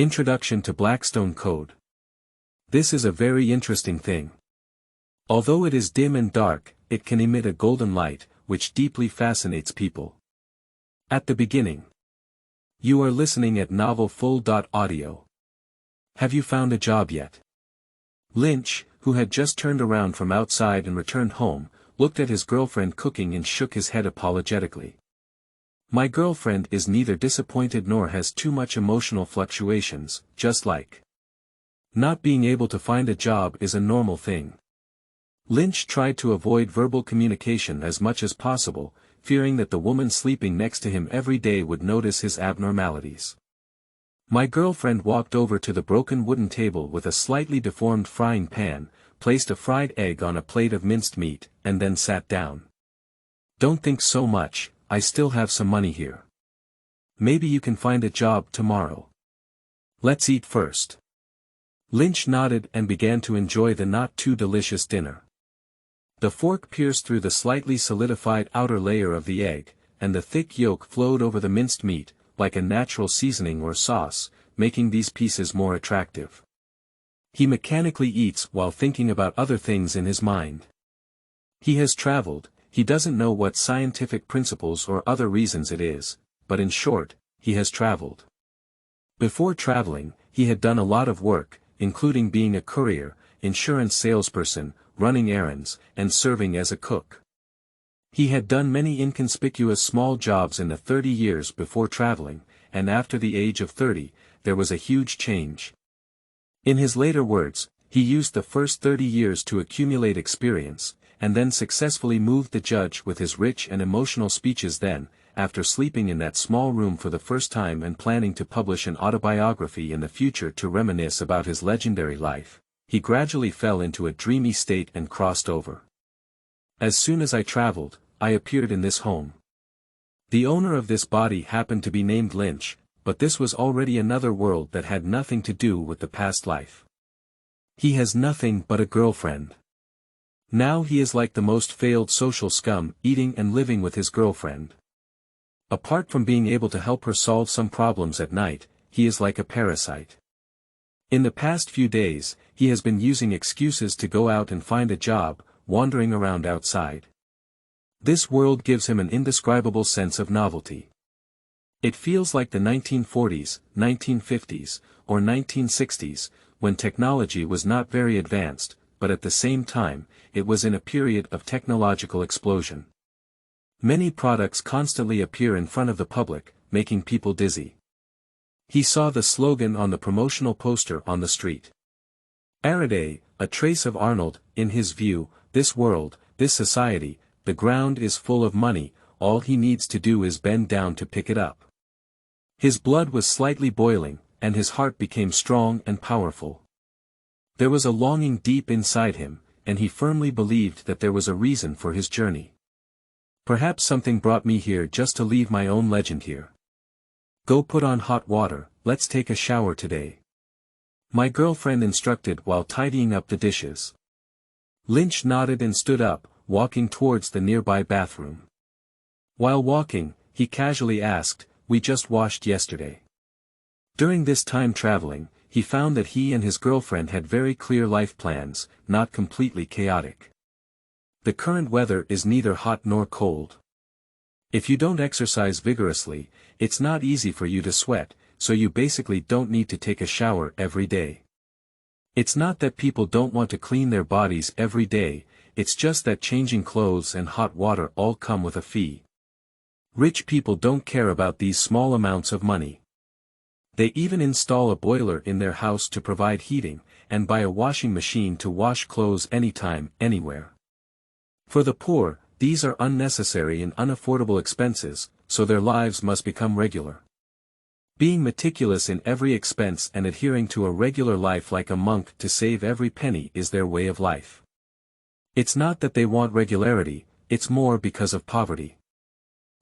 Introduction to Blackstone Code. This is a very interesting thing. Although it is dim and dark, it can emit a golden light, which deeply fascinates people. At the beginning. You are listening at Novel Full. Audio. Have you found a job yet? Lynch, who had just turned around from outside and returned home, looked at his girlfriend cooking and shook his head apologetically. My girlfriend is neither disappointed nor has too much emotional fluctuations, just like. Not being able to find a job is a normal thing. Lynch tried to avoid verbal communication as much as possible, fearing that the woman sleeping next to him every day would notice his abnormalities. My girlfriend walked over to the broken wooden table with a slightly deformed frying pan, placed a fried egg on a plate of minced meat, and then sat down. Don't think so much, I still have some money here. Maybe you can find a job tomorrow. Let's eat first. Lynch nodded and began to enjoy the not-too-delicious dinner. The fork pierced through the slightly solidified outer layer of the egg, and the thick yolk flowed over the minced meat, like a natural seasoning or sauce, making these pieces more attractive. He mechanically eats while thinking about other things in his mind. He has traveled, he doesn't know what scientific principles or other reasons it is, but in short, he has traveled. Before traveling, he had done a lot of work, including being a courier, insurance salesperson, running errands, and serving as a cook. He had done many inconspicuous small jobs in the 30 years before traveling, and after the age of 30, there was a huge change. In his later words, he used the first 30 years to accumulate experience, and then successfully moved the judge with his rich and emotional speeches. Then, after sleeping in that small room for the first time and planning to publish an autobiography in the future to reminisce about his legendary life, he gradually fell into a dreamy state and crossed over. As soon as I traveled, I appeared in this home. The owner of this body happened to be named Lynch, but this was already another world that had nothing to do with the past life. He has nothing but a girlfriend. Now he is like the most failed social scum, eating and living with his girlfriend. Apart from being able to help her solve some problems at night, he is like a parasite. In the past few days, he has been using excuses to go out and find a job, wandering around outside. This world gives him an indescribable sense of novelty. It feels like the 1940s, 1950s, or 1960s, when technology was not very advanced, but at the same time, it was in a period of technological explosion. Many products constantly appear in front of the public, making people dizzy. He saw the slogan on the promotional poster on the street. Araday, a trace of Arnold. In his view, this world, this society, the ground is full of money, all he needs to do is bend down to pick it up. His blood was slightly boiling, and his heart became strong and powerful. There was a longing deep inside him, and he firmly believed that there was a reason for his journey. Perhaps something brought me here just to leave my own legend here. Go put on hot water, let's take a shower today. My girlfriend instructed while tidying up the dishes. Lynch nodded and stood up, walking towards the nearby bathroom. While walking, he casually asked, "We just washed yesterday." During this time traveling, he found that he and his girlfriend had very clear life plans, not completely chaotic. The current weather is neither hot nor cold. If you don't exercise vigorously, it's not easy for you to sweat, so you basically don't need to take a shower every day. It's not that people don't want to clean their bodies every day, it's just that changing clothes and hot water all come with a fee. Rich people don't care about these small amounts of money. They even install a boiler in their house to provide heating, and buy a washing machine to wash clothes anytime, anywhere. For the poor, these are unnecessary and unaffordable expenses, so their lives must become regular. Being meticulous in every expense and adhering to a regular life like a monk to save every penny is their way of life. It's not that they want regularity, it's more because of poverty.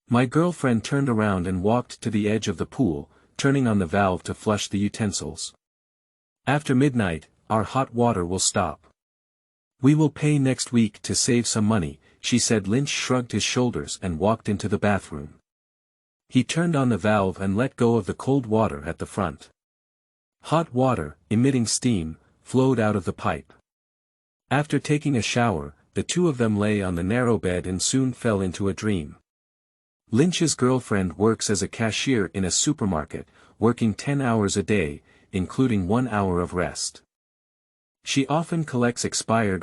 My girlfriend turned around and walked to the edge of the pool, turning on the valve to flush the utensils. After midnight, our hot water will stop. We will pay next week to save some money, she said. Lynch shrugged his shoulders and walked into the bathroom. He turned on the valve and let go of the cold water at the front. Hot water, emitting steam, flowed out of the pipe. After taking a shower, the two of them lay on the narrow bed and soon fell into a dream. Lynch's girlfriend works as a cashier in a supermarket, working 10 hours a day, including 1 hour of rest. She often collects expired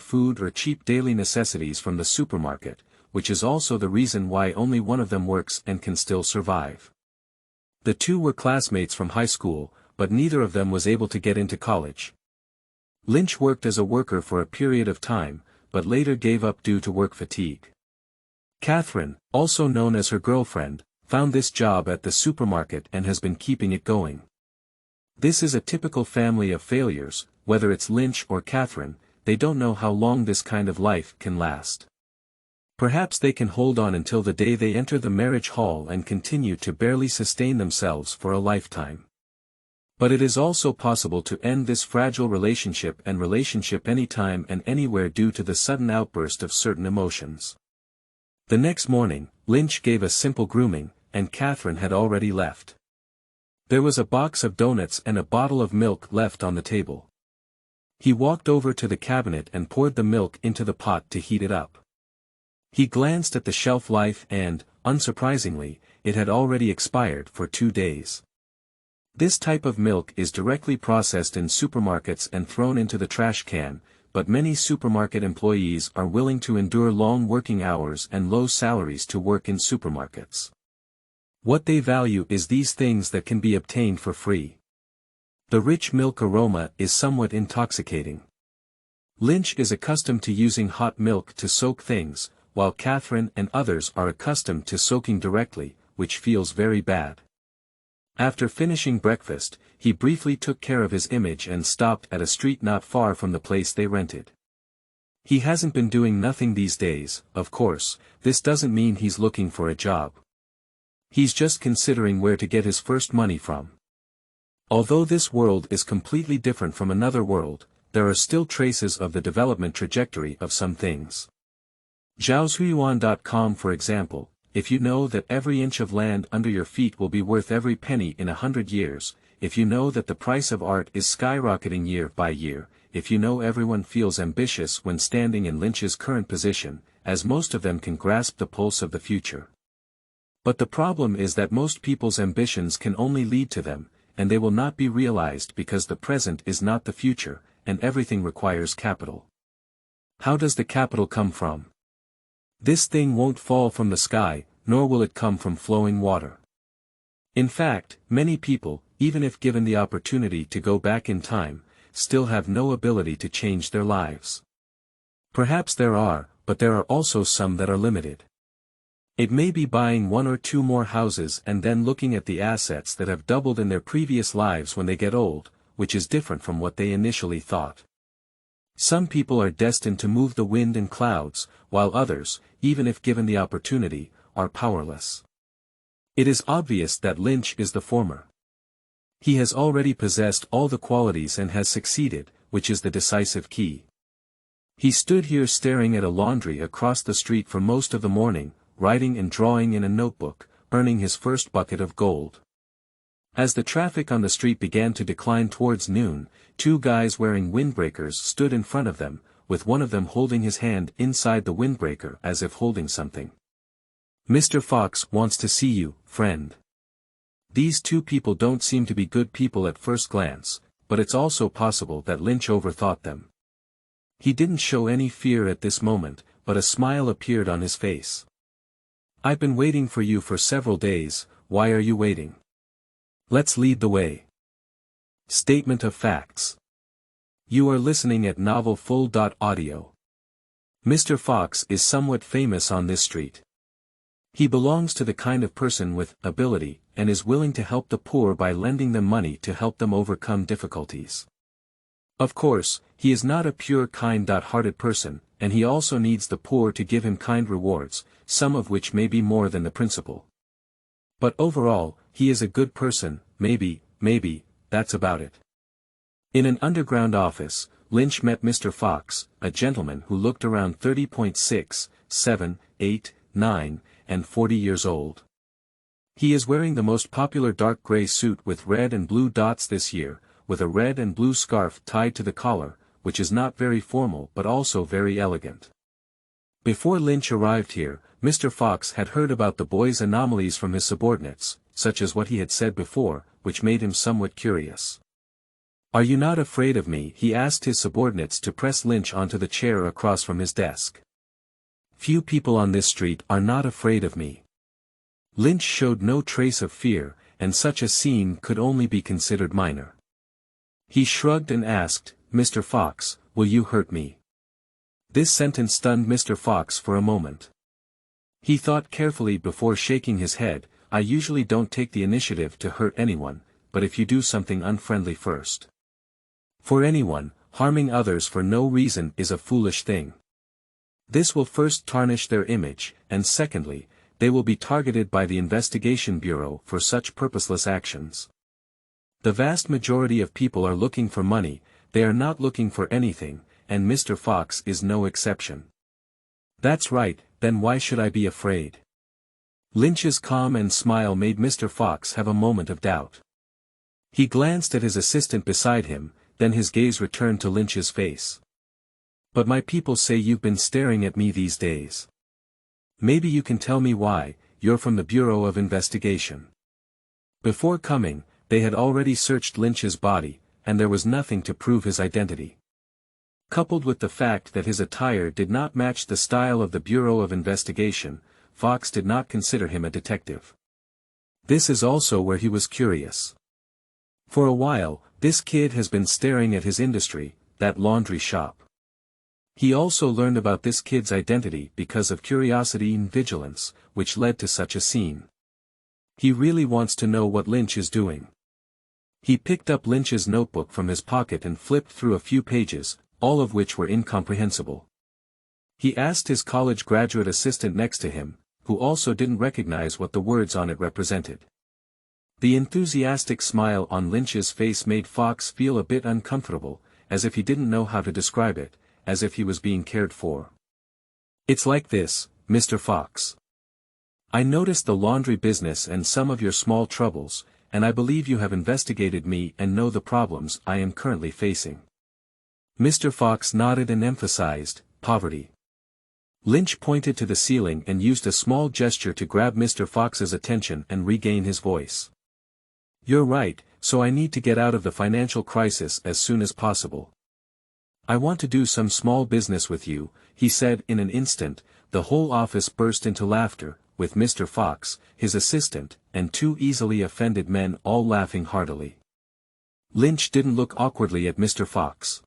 food or cheap daily necessities from the supermarket, which is also the reason why only one of them works and can still survive. The two were classmates from high school, but neither of them was able to get into college. Lynch worked as a worker for a period of time, but later gave up due to work fatigue. Catherine, also known as her girlfriend, found this job at the supermarket and has been keeping it going. This is a typical family of failures. Whether it's Lynch or Catherine, they don't know how long this kind of life can last. Perhaps they can hold on until the day they enter the marriage hall and continue to barely sustain themselves for a lifetime. But it is also possible to end this fragile relationship anytime and anywhere due to the sudden outburst of certain emotions. The next morning, Lynch gave a simple grooming, and Catherine had already left. There was a box of donuts and a bottle of milk left on the table. He walked over to the cabinet and poured the milk into the pot to heat it up. He glanced at the shelf life and, unsurprisingly, it had already expired for 2 days. This type of milk is directly processed in supermarkets and thrown into the trash can, but many supermarket employees are willing to endure long working hours and low salaries to work in supermarkets. What they value is these things that can be obtained for free. The rich milk aroma is somewhat intoxicating. Lynch is accustomed to using hot milk to soak things, while Catherine and others are accustomed to soaking directly, which feels very bad. After finishing breakfast, he briefly took care of his image and stopped at a street not far from the place they rented. He hasn't been doing nothing these days, of course. This doesn't mean he's looking for a job. He's just considering where to get his first money from. Although this world is completely different from another world, there are still traces of the development trajectory of some things. Zhaozuiyuan.com for example, if you know that every inch of land under your feet will be worth every penny in 100 years, if you know that the price of art is skyrocketing year by year, if you know everyone feels ambitious when standing in Lynch's current position, as most of them can grasp the pulse of the future. But the problem is that most people's ambitions can only lead to them, and they will not be realized because the present is not the future, and everything requires capital. How does the capital come from? This thing won't fall from the sky, nor will it come from flowing water. In fact, many people, even if given the opportunity to go back in time, still have no ability to change their lives. Perhaps there are, but there are also some that are limited. It may be buying 1 or 2 more houses and then looking at the assets that have doubled in their previous lives when they get old, which is different from what they initially thought. Some people are destined to move the wind and clouds, while others, even if given the opportunity, are powerless. It is obvious that Lynch is the former. He has already possessed all the qualities and has succeeded, which is the decisive key. He stood here staring at a laundry across the street for most of the morning, writing and drawing in a notebook, earning his first bucket of gold. As the traffic on the street began to decline towards noon, 2 guys wearing windbreakers stood in front of them, with one of them holding his hand inside the windbreaker as if holding something. "Mr. Fox wants to see you, friend." These 2 people don't seem to be good people at first glance, but it's also possible that Lynch overthought them. He didn't show any fear at this moment, but a smile appeared on his face. "I've been waiting for you for several days. Why are you waiting? Let's lead the way." Statement of facts. You are listening at novelfull.audio. Mr. Fox is somewhat famous on this street. He belongs to the kind of person with ability, and is willing to help the poor by lending them money to help them overcome difficulties. Of course, he is not a pure kind-hearted person, and he also needs the poor to give him kind rewards, some of which may be more than the principal. But overall, he is a good person. Maybe, that's about it. In an underground office, Lynch met Mr. Fox, a gentleman who looked around 30.6, 7, 8, 9, and 40 years old. He is wearing the most popular dark gray suit with red and blue dots this year, with a red and blue scarf tied to the collar, which is not very formal but also very elegant. Before Lynch arrived here, Mr. Fox had heard about the boy's anomalies from his subordinates, such as what he had said before, which made him somewhat curious. "Are you not afraid of me?" he asked his subordinates to press Lynch onto the chair across from his desk. "Few people on this street are not afraid of me." Lynch showed no trace of fear, and such a scene could only be considered minor. He shrugged and asked, "Mr. Fox, will you hurt me?" This sentence stunned Mr. Fox for a moment. He thought carefully before shaking his head. "I usually don't take the initiative to hurt anyone, but if you do something unfriendly first. For anyone, harming others for no reason is a foolish thing. This will first tarnish their image, and secondly, they will be targeted by the Investigation Bureau for such purposeless actions. The vast majority of people are looking for money, they are not looking for anything, and Mr. Fox is no exception." "That's right, then why should I be afraid?" Lynch's calm and smile made Mr. Fox have a moment of doubt. He glanced at his assistant beside him, then his gaze returned to Lynch's face. "But my people say you've been staring at me these days. Maybe you can tell me why. You're from the Bureau of Investigation." Before coming, they had already searched Lynch's body, and there was nothing to prove his identity. Coupled with the fact that his attire did not match the style of the Bureau of Investigation, Fox did not consider him a detective. This is also where he was curious. For a while, this kid has been staring at his industry, that laundry shop. He also learned about this kid's identity because of curiosity and vigilance, which led to such a scene. He really wants to know what Lynch is doing. He picked up Lynch's notebook from his pocket and flipped through a few pages, all of which were incomprehensible. He asked his college graduate assistant next to him, who also didn't recognize what the words on it represented. The enthusiastic smile on Lynch's face made Fox feel a bit uncomfortable, as if he didn't know how to describe it, as if he was being cared for. "It's like this, Mr. Fox. I noticed the laundry business and some of your small troubles, and I believe you have investigated me and know the problems I am currently facing." Mr. Fox nodded and emphasized, "Poverty." Lynch pointed to the ceiling and used a small gesture to grab Mr. Fox's attention and regain his voice. "You're right, so I need to get out of the financial crisis as soon as possible. I want to do some small business with you," he said. In an instant, the whole office burst into laughter, with Mr. Fox, his assistant, and two easily offended men all laughing heartily. Lynch didn't look awkwardly at Mr. Fox.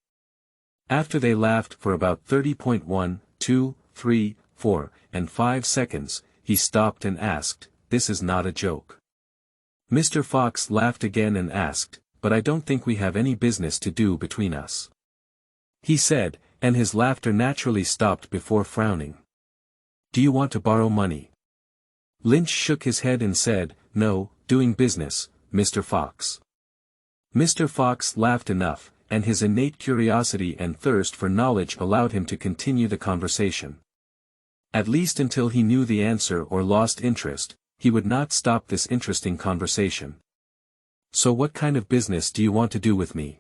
After they laughed for about 30.1, 2, 3, 4, and 5 seconds, he stopped and asked, "This is not a joke?" Mr. Fox laughed again and asked, "But I don't think we have any business to do between us," he said, and his laughter naturally stopped before frowning. "Do you want to borrow money?" Lynch shook his head and said, "No, doing business, Mr. Fox." Mr. Fox laughed enough, and his innate curiosity and thirst for knowledge allowed him to continue the conversation. At least until he knew the answer or lost interest, he would not stop this interesting conversation. "So what kind of business do you want to do with me?"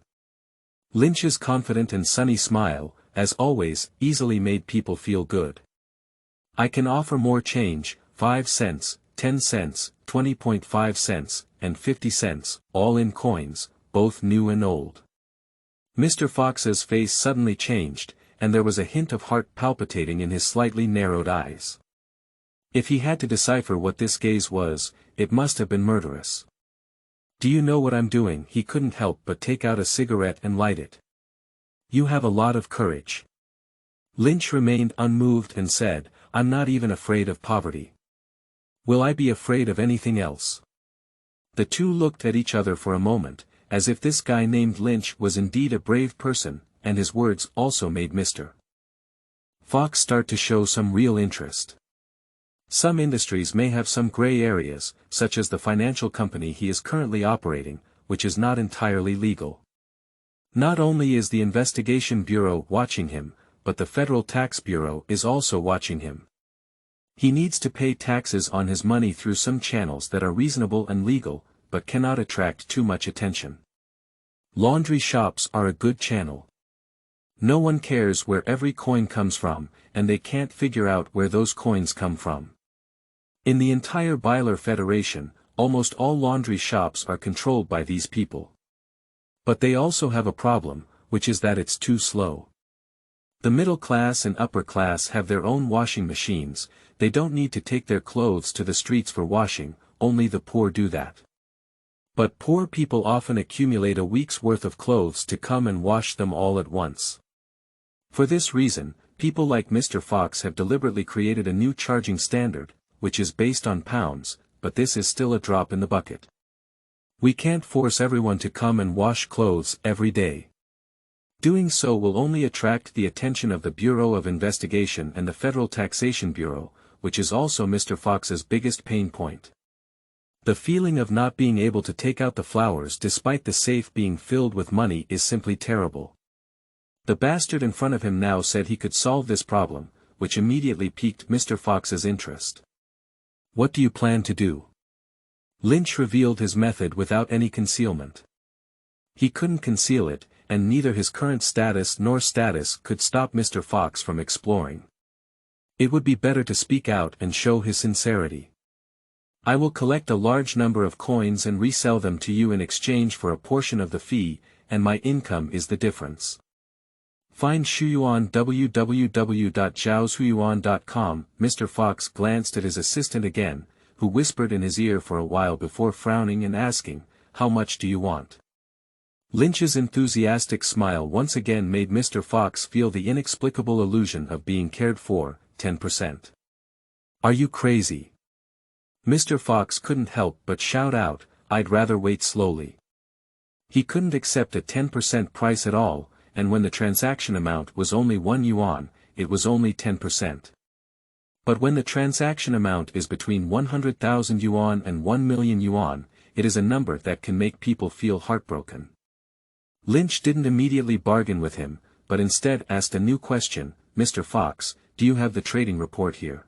Lynch's confident and sunny smile, as always, easily made people feel good. "I can offer more change, 5 cents, 10 cents, 20.5 cents, and 50 cents, all in coins, both new and old." Mr. Fox's face suddenly changed, and there was a hint of heart palpitating in his slightly narrowed eyes. If he had to decipher what this gaze was, it must have been murderous. "Do you know what I'm doing?" He couldn't help but take out a cigarette and light it. "You have a lot of courage." Lynch remained unmoved and said, "I'm not even afraid of poverty. Will I be afraid of anything else?" The two looked at each other for a moment, as if this guy named Lynch was indeed a brave person, and his words also made Mr. Fox start to show some real interest. Some industries may have some gray areas, such as the financial company he is currently operating, which is not entirely legal. Not only is the Investigation Bureau watching him, but the Federal Tax Bureau is also watching him. He needs to pay taxes on his money through some channels that are reasonable and legal, but cannot attract too much attention. Laundry shops are a good channel. No one cares where every coin comes from, and they can't figure out where those coins come from. In the entire Byler Federation, almost all laundry shops are controlled by these people. But they also have a problem, which is that it's too slow. The middle class and upper class have their own washing machines, they don't need to take their clothes to the streets for washing, only the poor do that. But poor people often accumulate a week's worth of clothes to come and wash them all at once. For this reason, people like Mr. Fox have deliberately created a new charging standard, which is based on pounds, but this is still a drop in the bucket. We can't force everyone to come and wash clothes every day. Doing so will only attract the attention of the Bureau of Investigation and the Federal Taxation Bureau, which is also Mr. Fox's biggest pain point. The feeling of not being able to take out the flowers despite the safe being filled with money is simply terrible. The bastard in front of him now said he could solve this problem, which immediately piqued Mr. Fox's interest. What do you plan to do? Lynch revealed his method without any concealment. He couldn't conceal it, and neither his current status nor status could stop Mr. Fox from exploring. It would be better to speak out and show his sincerity. I will collect a large number of coins and resell them to you in exchange for a portion of the fee, and my income is the difference. Find Shuyuan www.zhaoshuyuan.com. Mr. Fox glanced at his assistant again, who whispered in his ear for a while before frowning and asking, "How much do you want?" Lynch's enthusiastic smile once again made Mr. Fox feel the inexplicable illusion of being cared for. 10%. Are you crazy? Mr. Fox couldn't help but shout out, "I'd rather wait slowly." He couldn't accept a 10% price at all, and when the transaction amount was only 1 yuan, it was only 10%. But when the transaction amount is between 100,000 yuan and 1 million yuan, it is a number that can make people feel heartbroken. Lynch didn't immediately bargain with him, but instead asked a new question, "Mr. Fox, do you have the trading report here?"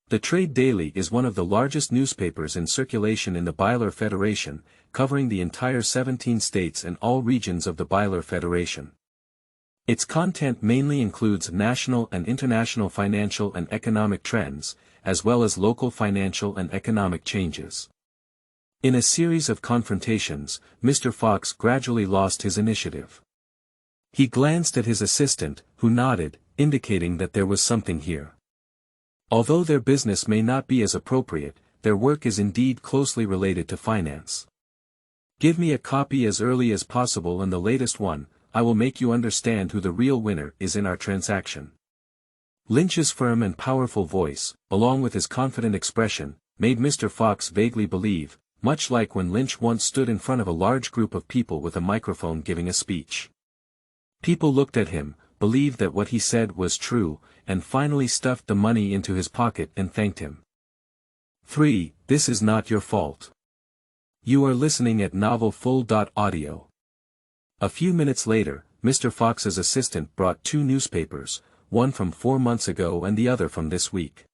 The Trade Daily is one of the largest newspapers in circulation in the Byler Federation, covering the entire 17 states and all regions of the Byler Federation. Its content mainly includes national and international financial and economic trends, as well as local financial and economic changes. In a series of confrontations, Mr. Fox gradually lost his initiative. He glanced at his assistant, who nodded, indicating that there was something here. Although their business may not be as appropriate, their work is indeed closely related to finance. Give me a copy as early as possible and the latest one, I will make you understand who the real winner is in our transaction. Lynch's firm and powerful voice, along with his confident expression, made Mr. Fox vaguely believe, much like when Lynch once stood in front of a large group of people with a microphone giving a speech. People looked at him, believed that what he said was true, and finally stuffed the money into his pocket and thanked him. 3. This is not your fault. You are listening at novelfull.audio. A few minutes later, Mr. Fox's assistant brought 2 newspapers, one from 4 months ago and the other from this week.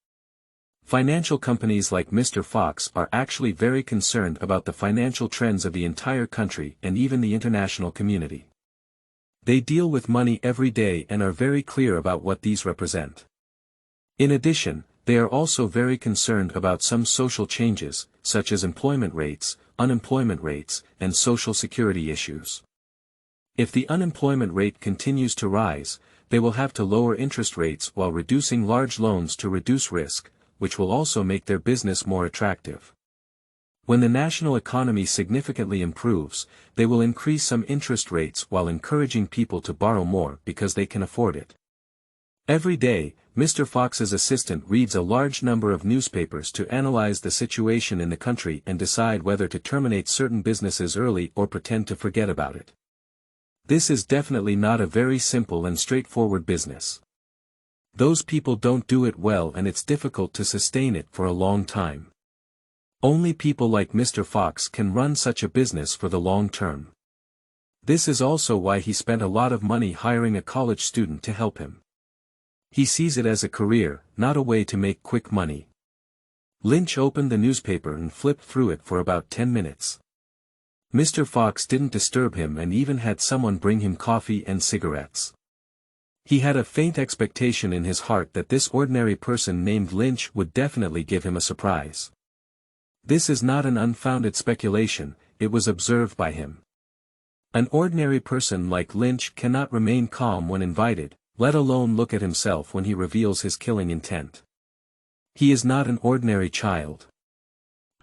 Financial companies like Mr. Fox are actually very concerned about the financial trends of the entire country and even the international community. They deal with money every day and are very clear about what these represent. In addition, they are also very concerned about some social changes, such as employment rates, unemployment rates, and social security issues. If the unemployment rate continues to rise, they will have to lower interest rates while reducing large loans to reduce risk, which will also make their business more attractive. When the national economy significantly improves, they will increase some interest rates while encouraging people to borrow more because they can afford it. Every day, Mr. Fox's assistant reads a large number of newspapers to analyze the situation in the country and decide whether to terminate certain businesses early or pretend to forget about it. This is definitely not a very simple and straightforward business. Those people don't do it well and it's difficult to sustain it for a long time. Only people like Mr. Fox can run such a business for the long term. This is also why he spent a lot of money hiring a college student to help him. He sees it as a career, not a way to make quick money. Lynch opened the newspaper and flipped through it for about 10 minutes. Mr. Fox didn't disturb him and even had someone bring him coffee and cigarettes. He had a faint expectation in his heart that this ordinary person named Lynch would definitely give him a surprise. This is not an unfounded speculation, it was observed by him. An ordinary person like Lynch cannot remain calm when invited, let alone look at himself when he reveals his killing intent. He is not an ordinary child.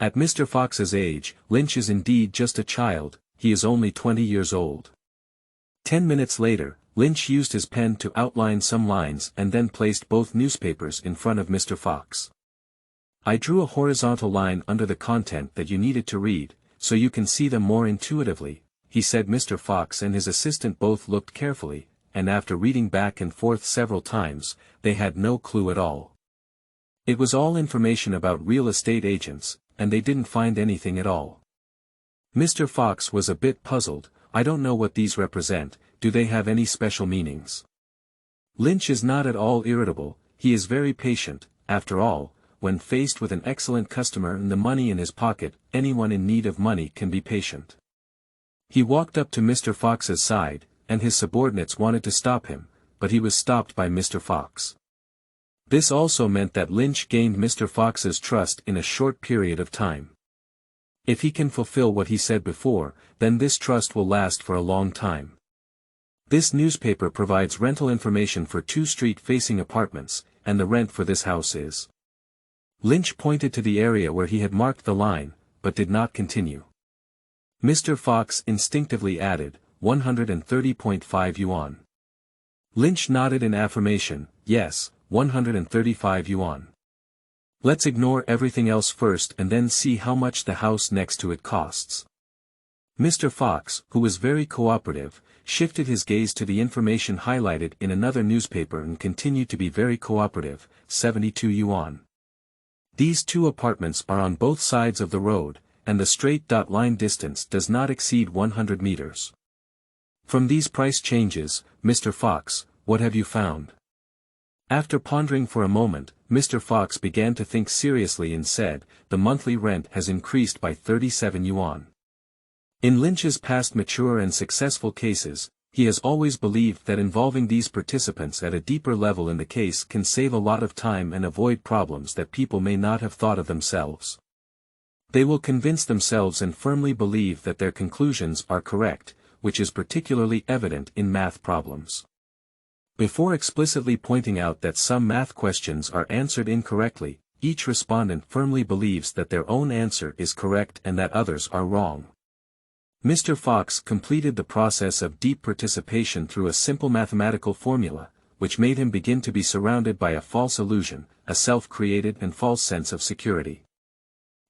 At Mr. Fox's age, Lynch is indeed just a child, he is only 20 years old. 10 minutes later, Lynch used his pen to outline some lines and then placed both newspapers in front of Mr. Fox. I drew a horizontal line under the content that you needed to read, so you can see them more intuitively, he said. Mr. Fox and his assistant both looked carefully, and after reading back and forth several times, they had no clue at all. It was all information about real estate agents, and they didn't find anything at all. Mr. Fox was a bit puzzled. I don't know what these represent, do they have any special meanings? Lynch is not at all irritable, he is very patient. After all, when faced with an excellent customer and the money in his pocket, anyone in need of money can be patient. He walked up to Mr. Fox's side, and his subordinates wanted to stop him, but he was stopped by Mr. Fox. This also meant that Lynch gained Mr. Fox's trust in a short period of time. If he can fulfill what he said before, then this trust will last for a long time. This newspaper provides rental information for 2 street-facing apartments, and the rent for this house is. Lynch pointed to the area where he had marked the line, but did not continue. Mr. Fox instinctively added, 130.5 yuan. Lynch nodded in affirmation, yes, 135 yuan. Let's ignore everything else first and then see how much the house next to it costs. Mr. Fox, who was very cooperative, shifted his gaze to the information highlighted in another newspaper and continued to be very cooperative, 72 yuan. These 2 apartments are on both sides of the road, and the straight line distance does not exceed 100 meters. From these price changes, Mr. Fox, what have you found? After pondering for a moment, Mr. Fox began to think seriously and said, the monthly rent has increased by 37 yuan. In Lynch's past mature and successful cases, he has always believed that involving these participants at a deeper level in the case can save a lot of time and avoid problems that people may not have thought of themselves. They will convince themselves and firmly believe that their conclusions are correct, which is particularly evident in math problems. Before explicitly pointing out that some math questions are answered incorrectly, each respondent firmly believes that their own answer is correct and that others are wrong. Mr. Fox completed the process of deep participation through a simple mathematical formula, which made him begin to be surrounded by a false illusion, a self-created and false sense of security.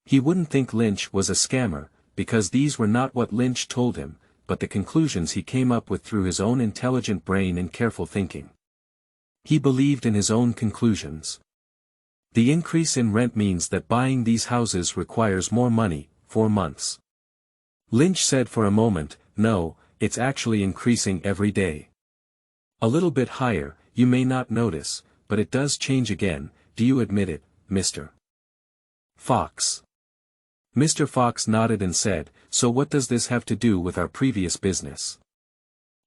He wouldn't think Lynch was a scammer, because these were not what Lynch told him, but the conclusions he came up with through his own intelligent brain and careful thinking. He believed in his own conclusions. The increase in rent means that buying these houses requires more money, 4 months. Lynch said for a moment, no, it's actually increasing every day. A little bit higher, you may not notice, but it does change again, do you admit it, Mr. Fox? Mr. Fox nodded and said, so what does this have to do with our previous business?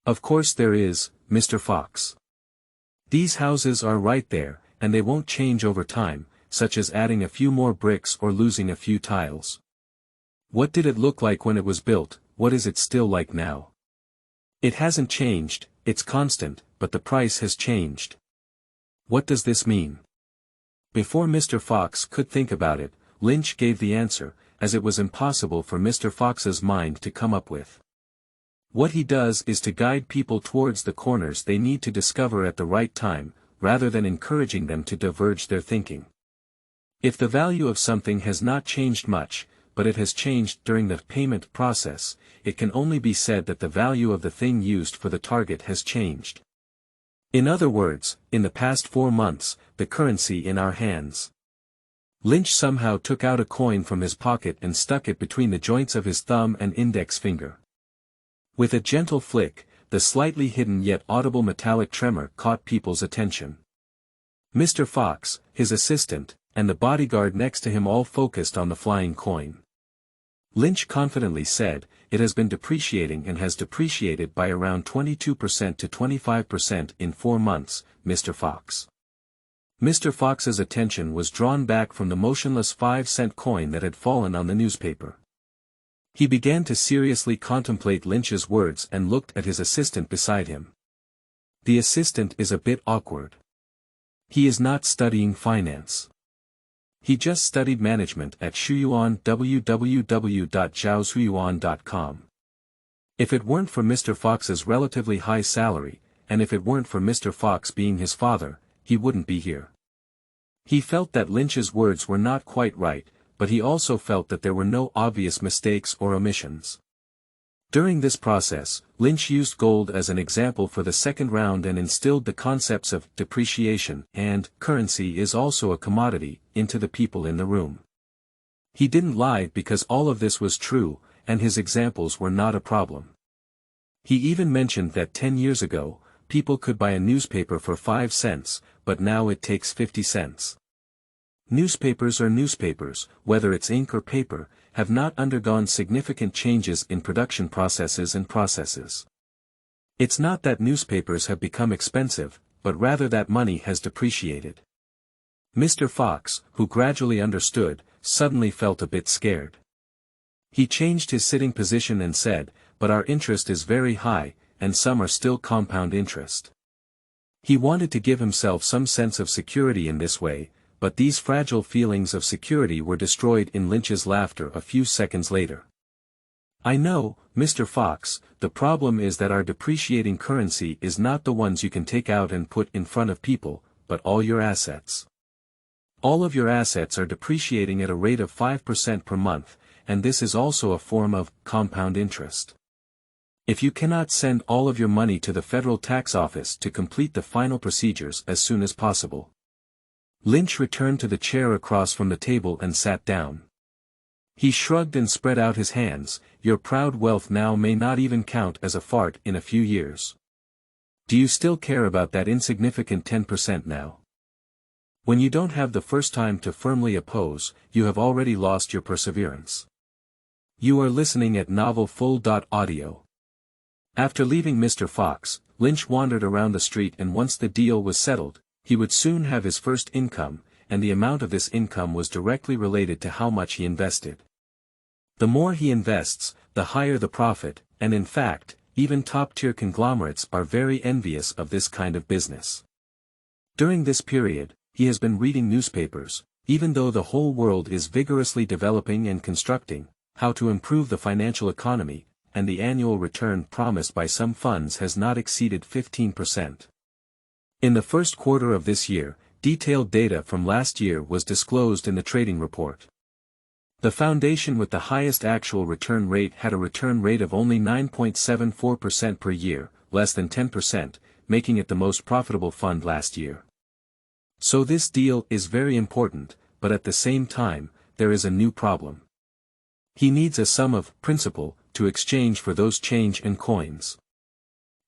Of course there is, Mr. Fox. These houses are right there, and they won't change over time, such as adding a few more bricks or losing a few tiles. What did it look like when it was built, what is it still like now? It hasn't changed, it's constant, but the price has changed. What does this mean? Before Mr. Fox could think about it, Lynch gave the answer, as it was impossible for Mr. Fox's mind to come up with. What he does is to guide people towards the corners they need to discover at the right time, rather than encouraging them to diverge their thinking. If the value of something has not changed much, but it has changed during the payment process, it can only be said that the value of the thing used for the target has changed. In other words, in the past 4 months, the currency in our hands. Lynch somehow took out a coin from his pocket and stuck it between the joints of his thumb and index finger. With a gentle flick, the slightly hidden yet audible metallic tremor caught people's attention. Mr. Fox, his assistant, and the bodyguard next to him all focused on the flying coin. Lynch confidently said, "It has been depreciating and has depreciated by around 22% to 25% in 4 months, Mr. Fox." Mr. Fox's attention was drawn back from the motionless 5-cent coin that had fallen on the newspaper. He began to seriously contemplate Lynch's words and looked at his assistant beside him. The assistant is a bit awkward. He is not studying finance. He just studied management at Shuyuan www.zhaoshuyuan.com. If it weren't for Mr. Fox's relatively high salary, and if it weren't for Mr. Fox being his father, he wouldn't be here. He felt that Lynch's words were not quite right, but he also felt that there were no obvious mistakes or omissions. During this process, Lynch used gold as an example for the second round and instilled the concepts of depreciation and currency is also a commodity into the people in the room. He didn't lie because all of this was true, and his examples were not a problem. He even mentioned that 10 years ago, people could buy a newspaper for 5 cents, but now it takes 50 cents. Newspapers are newspapers, whether it's ink or paper, have not undergone significant changes in production processes and processes. It's not that newspapers have become expensive, but rather that money has depreciated. Mr. Fox, who gradually understood, suddenly felt a bit scared. He changed his sitting position and said, "But our interest is very high, and some are still compound interest." He wanted to give himself some sense of security in this way, but these fragile feelings of security were destroyed in Lynch's laughter a few seconds later. "I know, Mr. Fox, the problem is that our depreciating currency is not the ones you can take out and put in front of people, but all your assets. All of your assets are depreciating at a rate of 5% per month, and this is also a form of compound interest. If you cannot send all of your money to the federal tax office to complete the final procedures as soon as possible." Lynch returned to the chair across from the table and sat down. He shrugged and spread out his hands. "Your proud wealth now may not even count as a fart in a few years. Do you still care about that insignificant 10% now? When you don't have the first time to firmly oppose, you have already lost your perseverance." You are listening at novelfull.audio. After leaving Mr. Fox, Lynch wandered around the street, and once the deal was settled, he would soon have his first income, and the amount of this income was directly related to how much he invested. The more he invests, the higher the profit, and in fact, even top-tier conglomerates are very envious of this kind of business. During this period, he has been reading newspapers, even though the whole world is vigorously developing and constructing, how to improve the financial economy, and the annual return promised by some funds has not exceeded 15%. In the first quarter of this year, detailed data from last year was disclosed in the trading report. The foundation with the highest actual return rate had a return rate of only 9.74% per year, less than 10%, making it the most profitable fund last year. So this deal is very important, but at the same time, there is a new problem. He needs a sum of principal to exchange for those change and coins.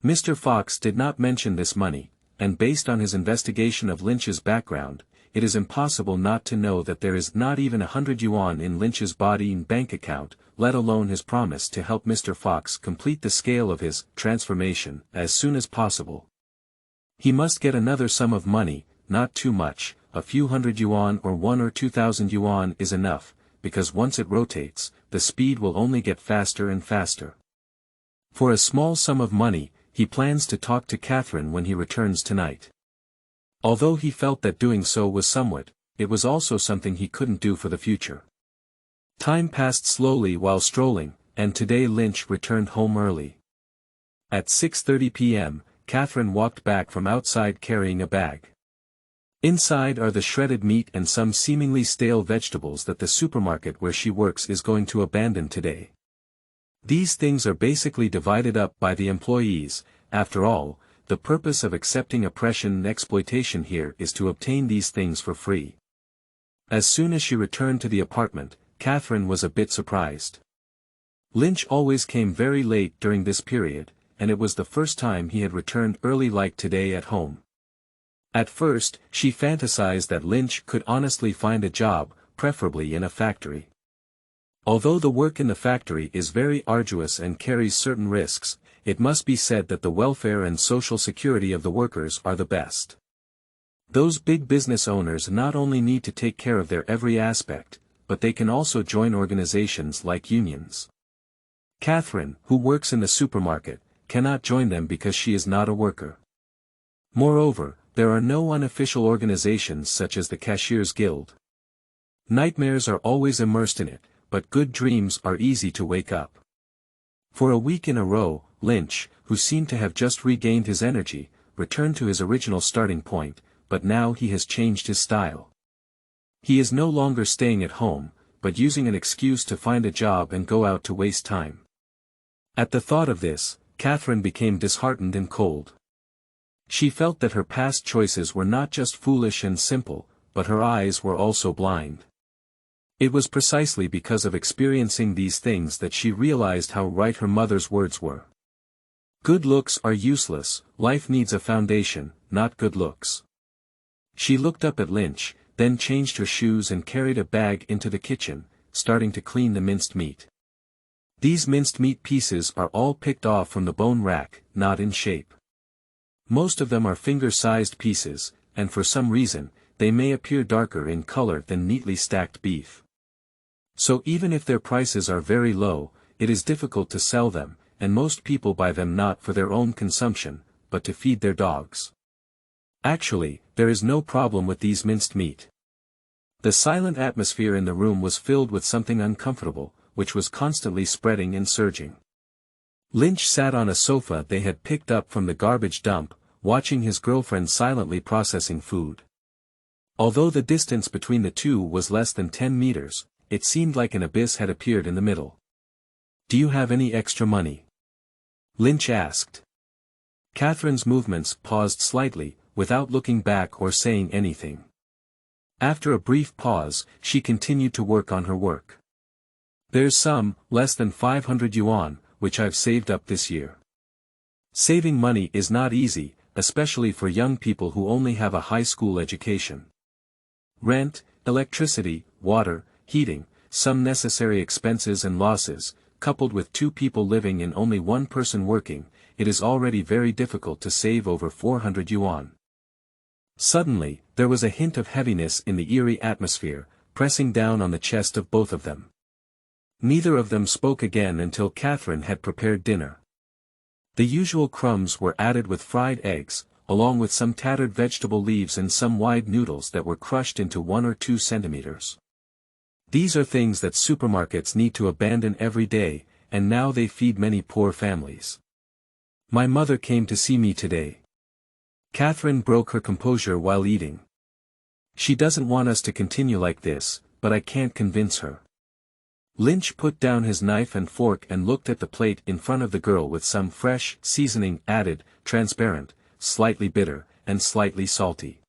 Mr. Fox did not mention this money, and based on his investigation of Lynch's background, it is impossible not to know that there is not even 100 yuan in Lynch's body and bank account, let alone his promise to help Mr. Fox complete the scale of his transformation as soon as possible. He must get another sum of money, not too much, a few hundred yuan or 1 or 2,000 yuan is enough, because once it rotates, the speed will only get faster and faster. For a small sum of money, he plans to talk to Catherine when he returns tonight. Although he felt that doing so was somewhat, it was also something he couldn't do for the future. Time passed slowly while strolling, and today Lynch returned home early. At 6:30 p.m., Catherine walked back from outside carrying a bag. Inside are the shredded meat and some seemingly stale vegetables that the supermarket where she works is going to abandon today. These things are basically divided up by the employees. After all, the purpose of accepting oppression and exploitation here is to obtain these things for free. As soon as she returned to the apartment, Catherine was a bit surprised. Lynch always came very late during this period, and it was the first time he had returned early like today at home. At first, she fantasized that Lynch could honestly find a job, preferably in a factory. Although the work in the factory is very arduous and carries certain risks, it must be said that the welfare and social security of the workers are the best. Those big business owners not only need to take care of their every aspect, but they can also join organizations like unions. Catherine, who works in the supermarket, cannot join them because she is not a worker. Moreover, there are no unofficial organizations such as the Cashiers Guild. Nightmares are always immersed in it, but good dreams are easy to wake up. For a week in a row, Lynch, who seemed to have just regained his energy, returned to his original starting point, but now he has changed his style. He is no longer staying at home, but using an excuse to find a job and go out to waste time. At the thought of this, Catherine became disheartened and cold. She felt that her past choices were not just foolish and simple, but her eyes were also blind. It was precisely because of experiencing these things that she realized how right her mother's words were. Good looks are useless, life needs a foundation, not good looks. She looked up at Lynch, then changed her shoes and carried a bag into the kitchen, starting to clean the minced meat. These minced meat pieces are all picked off from the bone rack, not in shape. Most of them are finger-sized pieces, and for some reason, they may appear darker in color than neatly stacked beef. So even if their prices are very low, it is difficult to sell them, and most people buy them not for their own consumption, but to feed their dogs. Actually, there is no problem with these minced meat. The silent atmosphere in the room was filled with something uncomfortable, which was constantly spreading and surging. Lynch sat on a sofa they had picked up from the garbage dump, watching his girlfriend silently processing food. Although the distance between the two was less than 10 meters, it seemed like an abyss had appeared in the middle. "Do you have any extra money?" Lynch asked. Catherine's movements paused slightly, without looking back or saying anything. After a brief pause, she continued to work on her work. "There's some, less than 500 yuan, which I've saved up this year." Saving money is not easy, especially for young people who only have a high school education. Rent, electricity, water, heating, some necessary expenses and losses, coupled with two people living and only one person working, it is already very difficult to save over 400 yuan. Suddenly, there was a hint of heaviness in the eerie atmosphere, pressing down on the chest of both of them. Neither of them spoke again until Catherine had prepared dinner. The usual crumbs were added with fried eggs, along with some tattered vegetable leaves and some wide noodles that were crushed into 1 or 2 centimeters. These are things that supermarkets need to abandon every day, and now they feed many poor families. "My mother came to see me today." Catherine broke her composure while eating. "She doesn't want us to continue like this, but I can't convince her." Lynch put down his knife and fork and looked at the plate in front of the girl with some fresh seasoning added, transparent, slightly bitter, and slightly salty.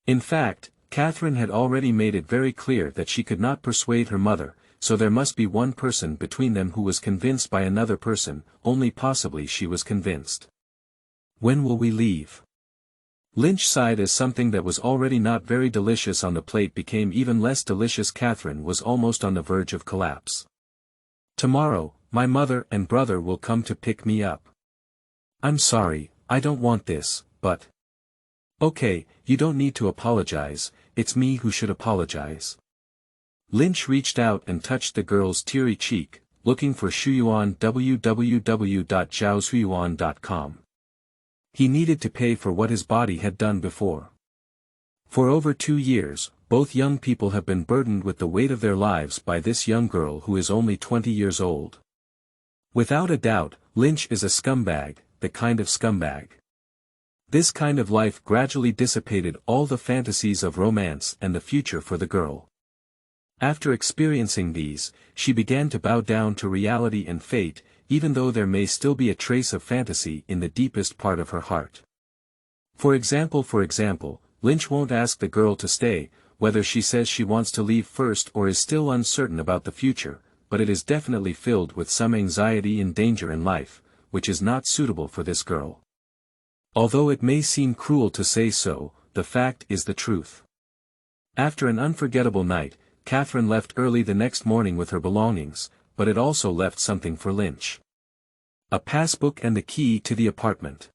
In fact, Catherine had already made it very clear that she could not persuade her mother, so there must be one person between them who was convinced by another person, only possibly she was convinced. "When will we leave?" Lynch sighed as something that was already not very delicious on the plate became even less delicious. Catherine was almost on the verge of collapse. "Tomorrow, my mother and brother will come to pick me up." "I'm sorry, I don't want this, but..." "Okay, you don't need to apologize, it's me who should apologize." Lynch reached out and touched the girl's teary cheek, looking for Shuyuan www.zhaoshuyuan.com. He needed to pay for what his body had done before. For over 2 years, both young people have been burdened with the weight of their lives by this young girl who is only 20 years old. Without a doubt, Lynch is a scumbag, the kind of scumbag. This kind of life gradually dissipated all the fantasies of romance and the future for the girl. After experiencing these, she began to bow down to reality and fate, even though there may still be a trace of fantasy in the deepest part of her heart. For example, Lynch won't ask the girl to stay, whether she says she wants to leave first or is still uncertain about the future, but it is definitely filled with some anxiety and danger in life, which is not suitable for this girl. Although it may seem cruel to say so, the fact is the truth. After an unforgettable night, Catherine left early the next morning with her belongings, but it also left something for Lynch. A passbook and the key to the apartment.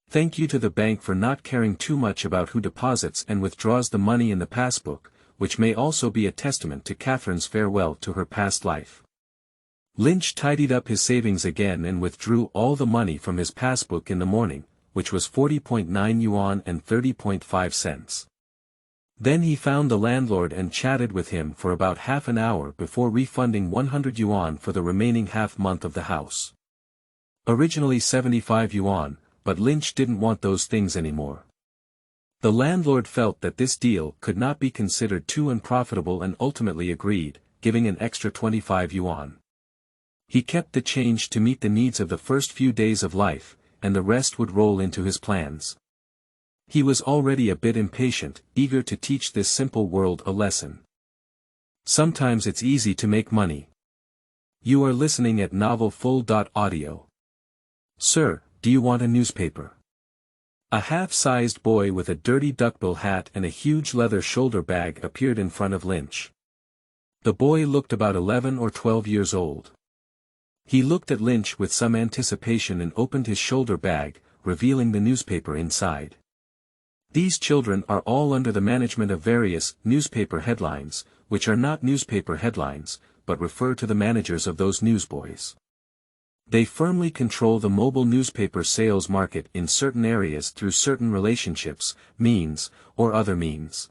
Thank you to the bank for not caring too much about who deposits and withdraws the money in the passbook, which may also be a testament to Catherine's farewell to her past life. Lynch tidied up his savings again and withdrew all the money from his passbook in the morning, which was 40.9 yuan and 30.5 cents. Then he found the landlord and chatted with him for about half an hour before refunding 100 yuan for the remaining half-month of the house. Originally 75 yuan, but Lynch didn't want those things anymore. The landlord felt that this deal could not be considered too unprofitable and ultimately agreed, giving an extra 25 yuan. He kept the change to meet the needs of the first few days of life, and the rest would roll into his plans. He was already a bit impatient, eager to teach this simple world a lesson. Sometimes it's easy to make money. You are listening at novelfull.audio. Sir, do you want a newspaper? A half-sized boy with a dirty duckbill hat and a huge leather shoulder bag appeared in front of Lynch. The boy looked about 11 or 12 years old. He looked at Lynch with some anticipation and opened his shoulder bag, revealing the newspaper inside. These children are all under the management of various newspaper headlines, which are not newspaper headlines, but refer to the managers of those newsboys. They firmly control the mobile newspaper sales market in certain areas through certain relationships, means, or other means.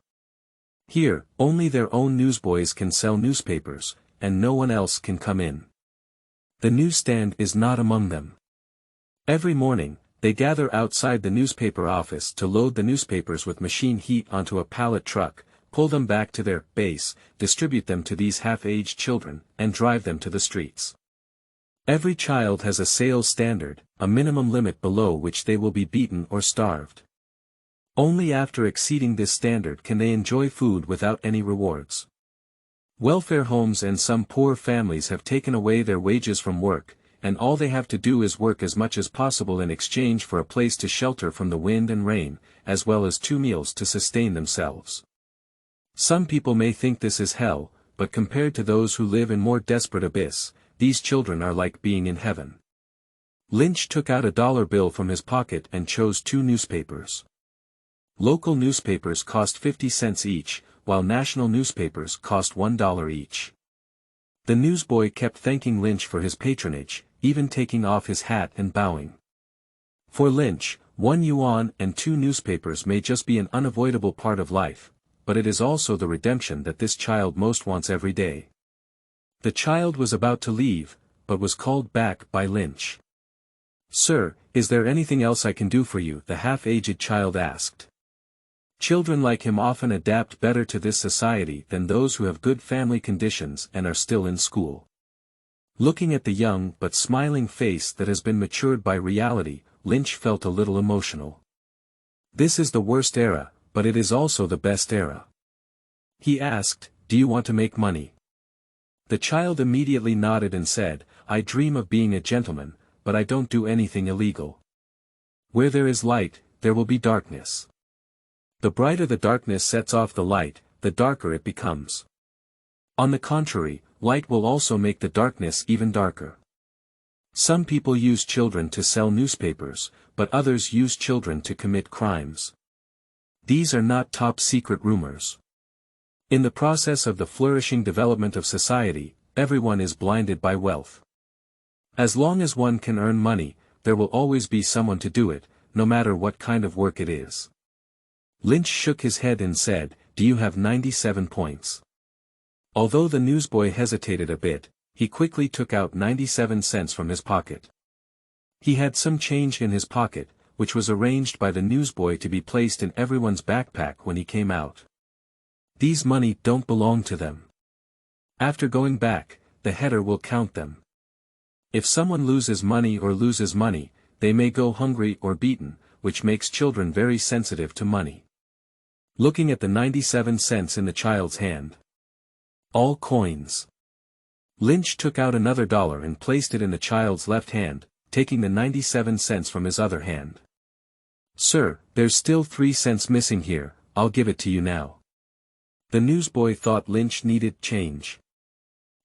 Here, only their own newsboys can sell newspapers, and no one else can come in. The newsstand is not among them. Every morning, they gather outside the newspaper office to load the newspapers with machine heat onto a pallet truck, pull them back to their base, distribute them to these half-aged children, and drive them to the streets. Every child has a sales standard, a minimum limit below which they will be beaten or starved. Only after exceeding this standard can they enjoy food without any rewards. Welfare homes and some poor families have taken away their wages from work, and all they have to do is work as much as possible in exchange for a place to shelter from the wind and rain, as well as 2 meals to sustain themselves. Some people may think this is hell, but compared to those who live in more desperate abyss, these children are like being in heaven. Lynch took out a dollar bill from his pocket and chose 2 newspapers. Local newspapers cost 50 cents each, while national newspapers cost $1 each. The newsboy kept thanking Lynch for his patronage, even taking off his hat and bowing. For Lynch, 1 yuan and 2 newspapers may just be an unavoidable part of life, but it is also the redemption that this child most wants every day. The child was about to leave, but was called back by Lynch. Sir, is there anything else I can do for you? The half-aged child asked. Children like him often adapt better to this society than those who have good family conditions and are still in school. Looking at the young but smiling face that has been matured by reality, Lynch felt a little emotional. This is the worst era, but it is also the best era. He asked, do you want to make money? The child immediately nodded and said, I dream of being a gentleman, but I don't do anything illegal. Where there is light, there will be darkness. The brighter the darkness sets off the light, the darker it becomes. On the contrary, light will also make the darkness even darker. Some people use children to sell newspapers, but others use children to commit crimes. These are not top-secret rumors. In the process of the flourishing development of society, everyone is blinded by wealth. As long as one can earn money, there will always be someone to do it, no matter what kind of work it is. Lynch shook his head and said, do you have 97 points? Although the newsboy hesitated a bit, he quickly took out 97 cents from his pocket. He had some change in his pocket, which was arranged by the newsboy to be placed in everyone's backpack when he came out. These money don't belong to them. After going back, the header will count them. If someone loses money, they may go hungry or beaten, which makes children very sensitive to money. Looking at the 97 cents in the child's hand. All coins. Lynch took out another dollar and placed it in the child's left hand, taking the 97 cents from his other hand. "Sir, there's still 3 cents missing here, I'll give it to you now." The newsboy thought Lynch needed change.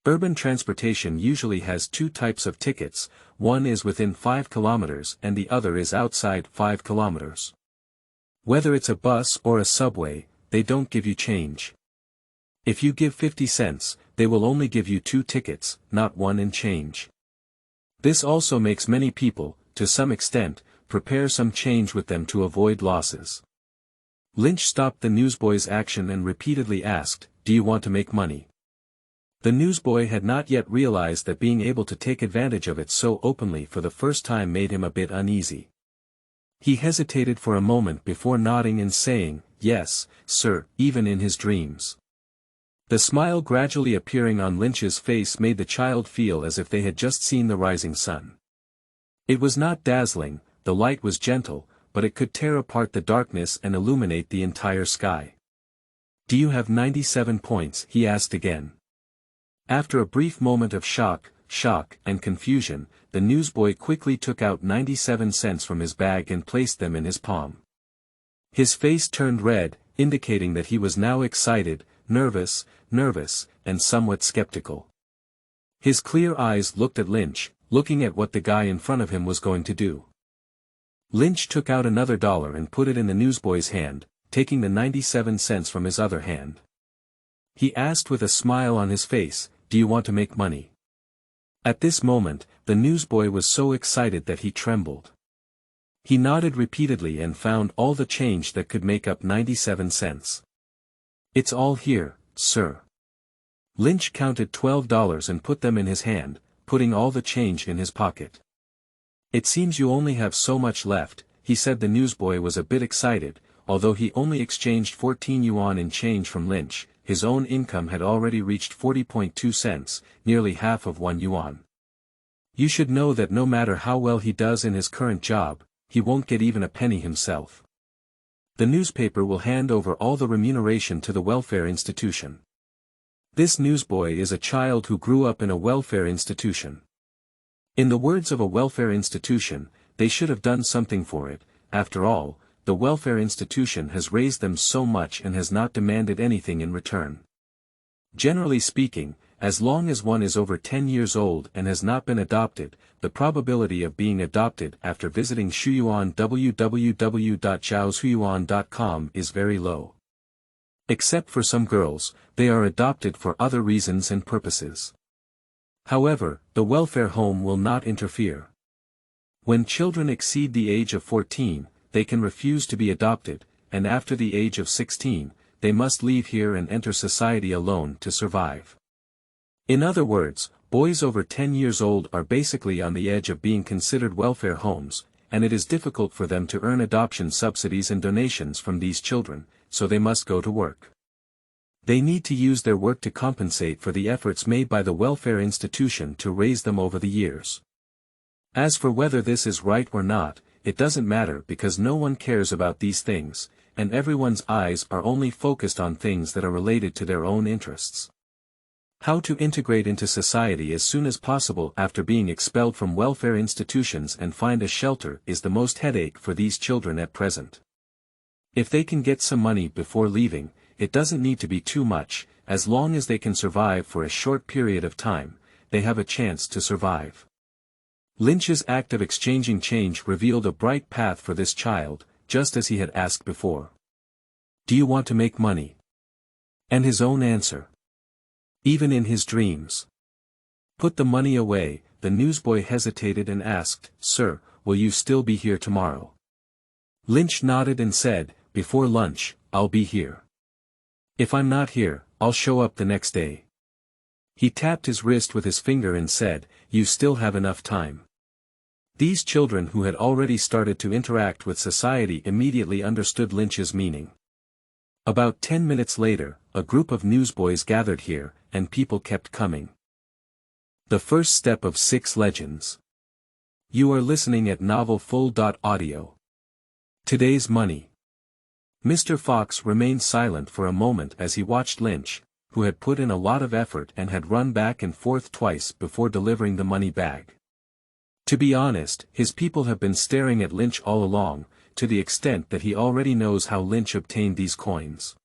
Urban transportation usually has 2 types of tickets, one is within 5 kilometers and the other is outside 5 kilometers. Whether it's a bus or a subway, they don't give you change. If you give 50 cents, they will only give you 2 tickets, not 1 in change. This also makes many people, to some extent, prepare some change with them to avoid losses. Lynch stopped the newsboy's action and repeatedly asked, "Do you want to make money?" The newsboy had not yet realized that being able to take advantage of it so openly for the first time made him a bit uneasy. He hesitated for a moment before nodding and saying, "Yes, sir," even in his dreams. The smile gradually appearing on Lynch's face made the child feel as if they had just seen the rising sun. It was not dazzling, the light was gentle, but it could tear apart the darkness and illuminate the entire sky. "Do you have 97 points?" he asked again. After a brief moment of shock, and confusion, the newsboy quickly took out 97 cents from his bag and placed them in his palm. His face turned red, indicating that he was now excited, nervous, and somewhat skeptical. His clear eyes looked at Lynch, looking at what the guy in front of him was going to do. Lynch took out another dollar and put it in the newsboy's hand, taking the 97 cents from his other hand. He asked with a smile on his face, "Do you want to make money?" At this moment, the newsboy was so excited that he trembled. He nodded repeatedly and found all the change that could make up 97 cents. "It's all here, sir." Lynch counted $12 and put them in his hand, putting all the change in his pocket. "It seems you only have so much left," he said. The newsboy was a bit excited, although he only exchanged 14 yuan in change from Lynch. His own income had already reached 40.2 cents, nearly half of 1 yuan. "You should know that no matter how well he does in his current job, he won't get even a penny himself. The newspaper will hand over all the remuneration to the welfare institution." This newsboy is a child who grew up in a welfare institution. In the words of a welfare institution, they should have done something for it. After all, the welfare institution has raised them so much and has not demanded anything in return. Generally speaking, as long as one is over 10 years old and has not been adopted, the probability of being adopted after visiting Shuyuan www.zhaoshuyuan.com is very low. Except for some girls, they are adopted for other reasons and purposes. However, the welfare home will not interfere. When children exceed the age of 14, they can refuse to be adopted, and after the age of 16, they must leave here and enter society alone to survive. In other words, boys over 10 years old are basically on the edge of being considered welfare homes, and it is difficult for them to earn adoption subsidies and donations from these children, so they must go to work. They need to use their work to compensate for the efforts made by the welfare institution to raise them over the years. As for whether this is right or not, it doesn't matter because no one cares about these things, and everyone's eyes are only focused on things that are related to their own interests. How to integrate into society as soon as possible after being expelled from welfare institutions and find a shelter is the most headache for these children at present. If they can get some money before leaving, it doesn't need to be too much, as long as they can survive for a short period of time, they have a chance to survive. Lynch's act of exchanging change revealed a bright path for this child, just as he had asked before. "Do you want to make money?" And his own answer. Even in his dreams. "Put the money away." The newsboy hesitated and asked, "Sir, will you still be here tomorrow?" Lynch nodded and said, "Before lunch, I'll be here. If I'm not here, I'll show up the next day." He tapped his wrist with his finger and said, "You still have enough time." These children who had already started to interact with society immediately understood Lynch's meaning. About 10 minutes later, a group of newsboys gathered here, and people kept coming. The first step of 6 legends. You are listening at novelfull.audio. Today's money. Mr. Fox remained silent for a moment as he watched Lynch, who had put in a lot of effort and had run back and forth twice before delivering the money bag. To be honest, his people have been staring at Lynch all along, to the extent that he already knows how Lynch obtained these coins.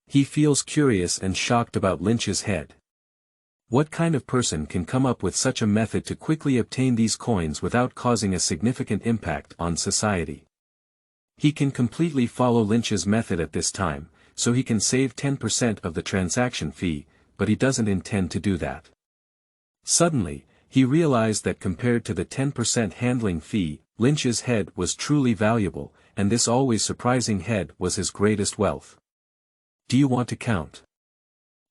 He feels curious and shocked about Lynch's head. What kind of person can come up with such a method to quickly obtain these coins without causing a significant impact on society? He can completely follow Lynch's method at this time, so he can save 10% of the transaction fee, but he doesn't intend to do that. Suddenly, he realized that compared to the 10% handling fee, Lynch's head was truly valuable, and this always surprising head was his greatest wealth. Do you want to count?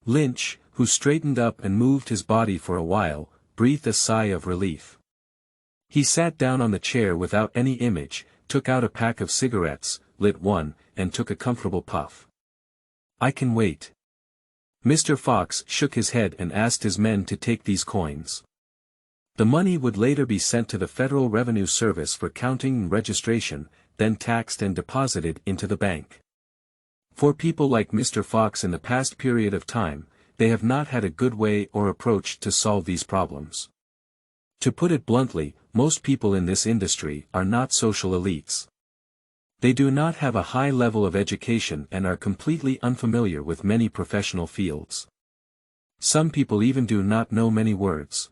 Lynch, who straightened up and moved his body for a while, breathed a sigh of relief. He sat down on the chair without any image, took out a pack of cigarettes, lit one, and took a comfortable puff. I can wait. Mr. Fox shook his head and asked his men to take these coins. The money would later be sent to the Federal Revenue Service for counting and registration, then taxed and deposited into the bank. For people like Mr. Fox in the past period of time, they have not had a good way or approach to solve these problems. To put it bluntly, most people in this industry are not social elites. They do not have a high level of education and are completely unfamiliar with many professional fields. Some people even do not know many words.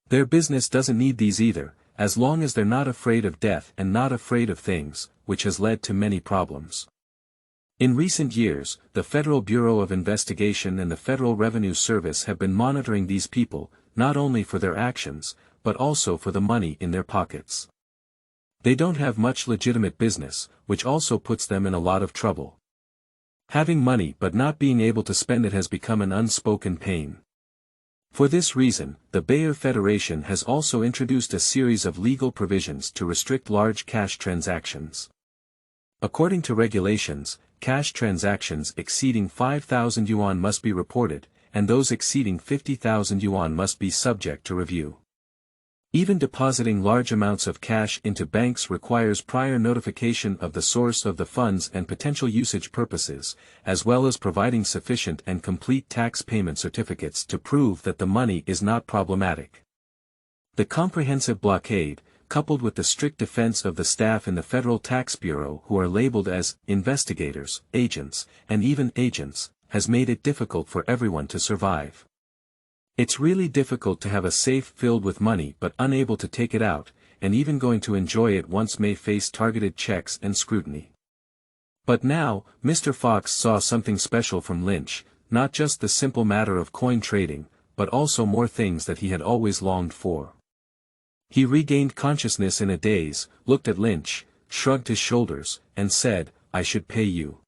Their business doesn't need these either, as long as they're not afraid of death and not afraid of things, which has led to many problems. In recent years, the Federal Bureau of Investigation and the Federal Revenue Service have been monitoring these people, not only for their actions, but also for the money in their pockets. They don't have much legitimate business, which also puts them in a lot of trouble. Having money but not being able to spend it has become an unspoken pain. For this reason, the Bayer Federation has also introduced a series of legal provisions to restrict large cash transactions. According to regulations, cash transactions exceeding 5,000 yuan must be reported, and those exceeding 50,000 yuan must be subject to review. Even depositing large amounts of cash into banks requires prior notification of the source of the funds and potential usage purposes, as well as providing sufficient and complete tax payment certificates to prove that the money is not problematic. The comprehensive blockade, coupled with the strict defense of the staff in the Federal Tax Bureau who are labeled as investigators, agents, and even agents, has made it difficult for everyone to survive. It's really difficult to have a safe filled with money but unable to take it out, and even going to enjoy it once may face targeted checks and scrutiny. But now, Mr. Fox saw something special from Lynch, not just the simple matter of coin trading, but also more things that he had always longed for. He regained consciousness in a daze, looked at Lynch, shrugged his shoulders, and said, "I should pay you."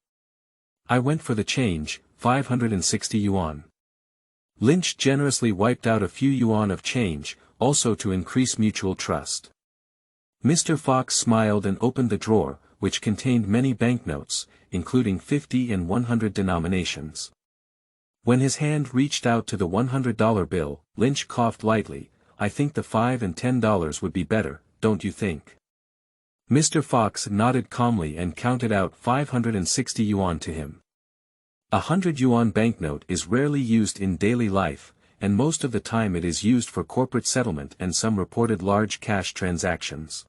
I went for the change, 560 yuan. Lynch generously wiped out a few yuan of change, also to increase mutual trust. Mr. Fox smiled and opened the drawer, which contained many banknotes, including 50 and 100 denominations. When his hand reached out to the $100 bill, Lynch coughed lightly. "I think the $5 and $10 would be better, don't you think?" Mr. Fox nodded calmly and counted out 560 yuan to him. A 100 yuan banknote is rarely used in daily life, and most of the time it is used for corporate settlement and some reported large cash transactions.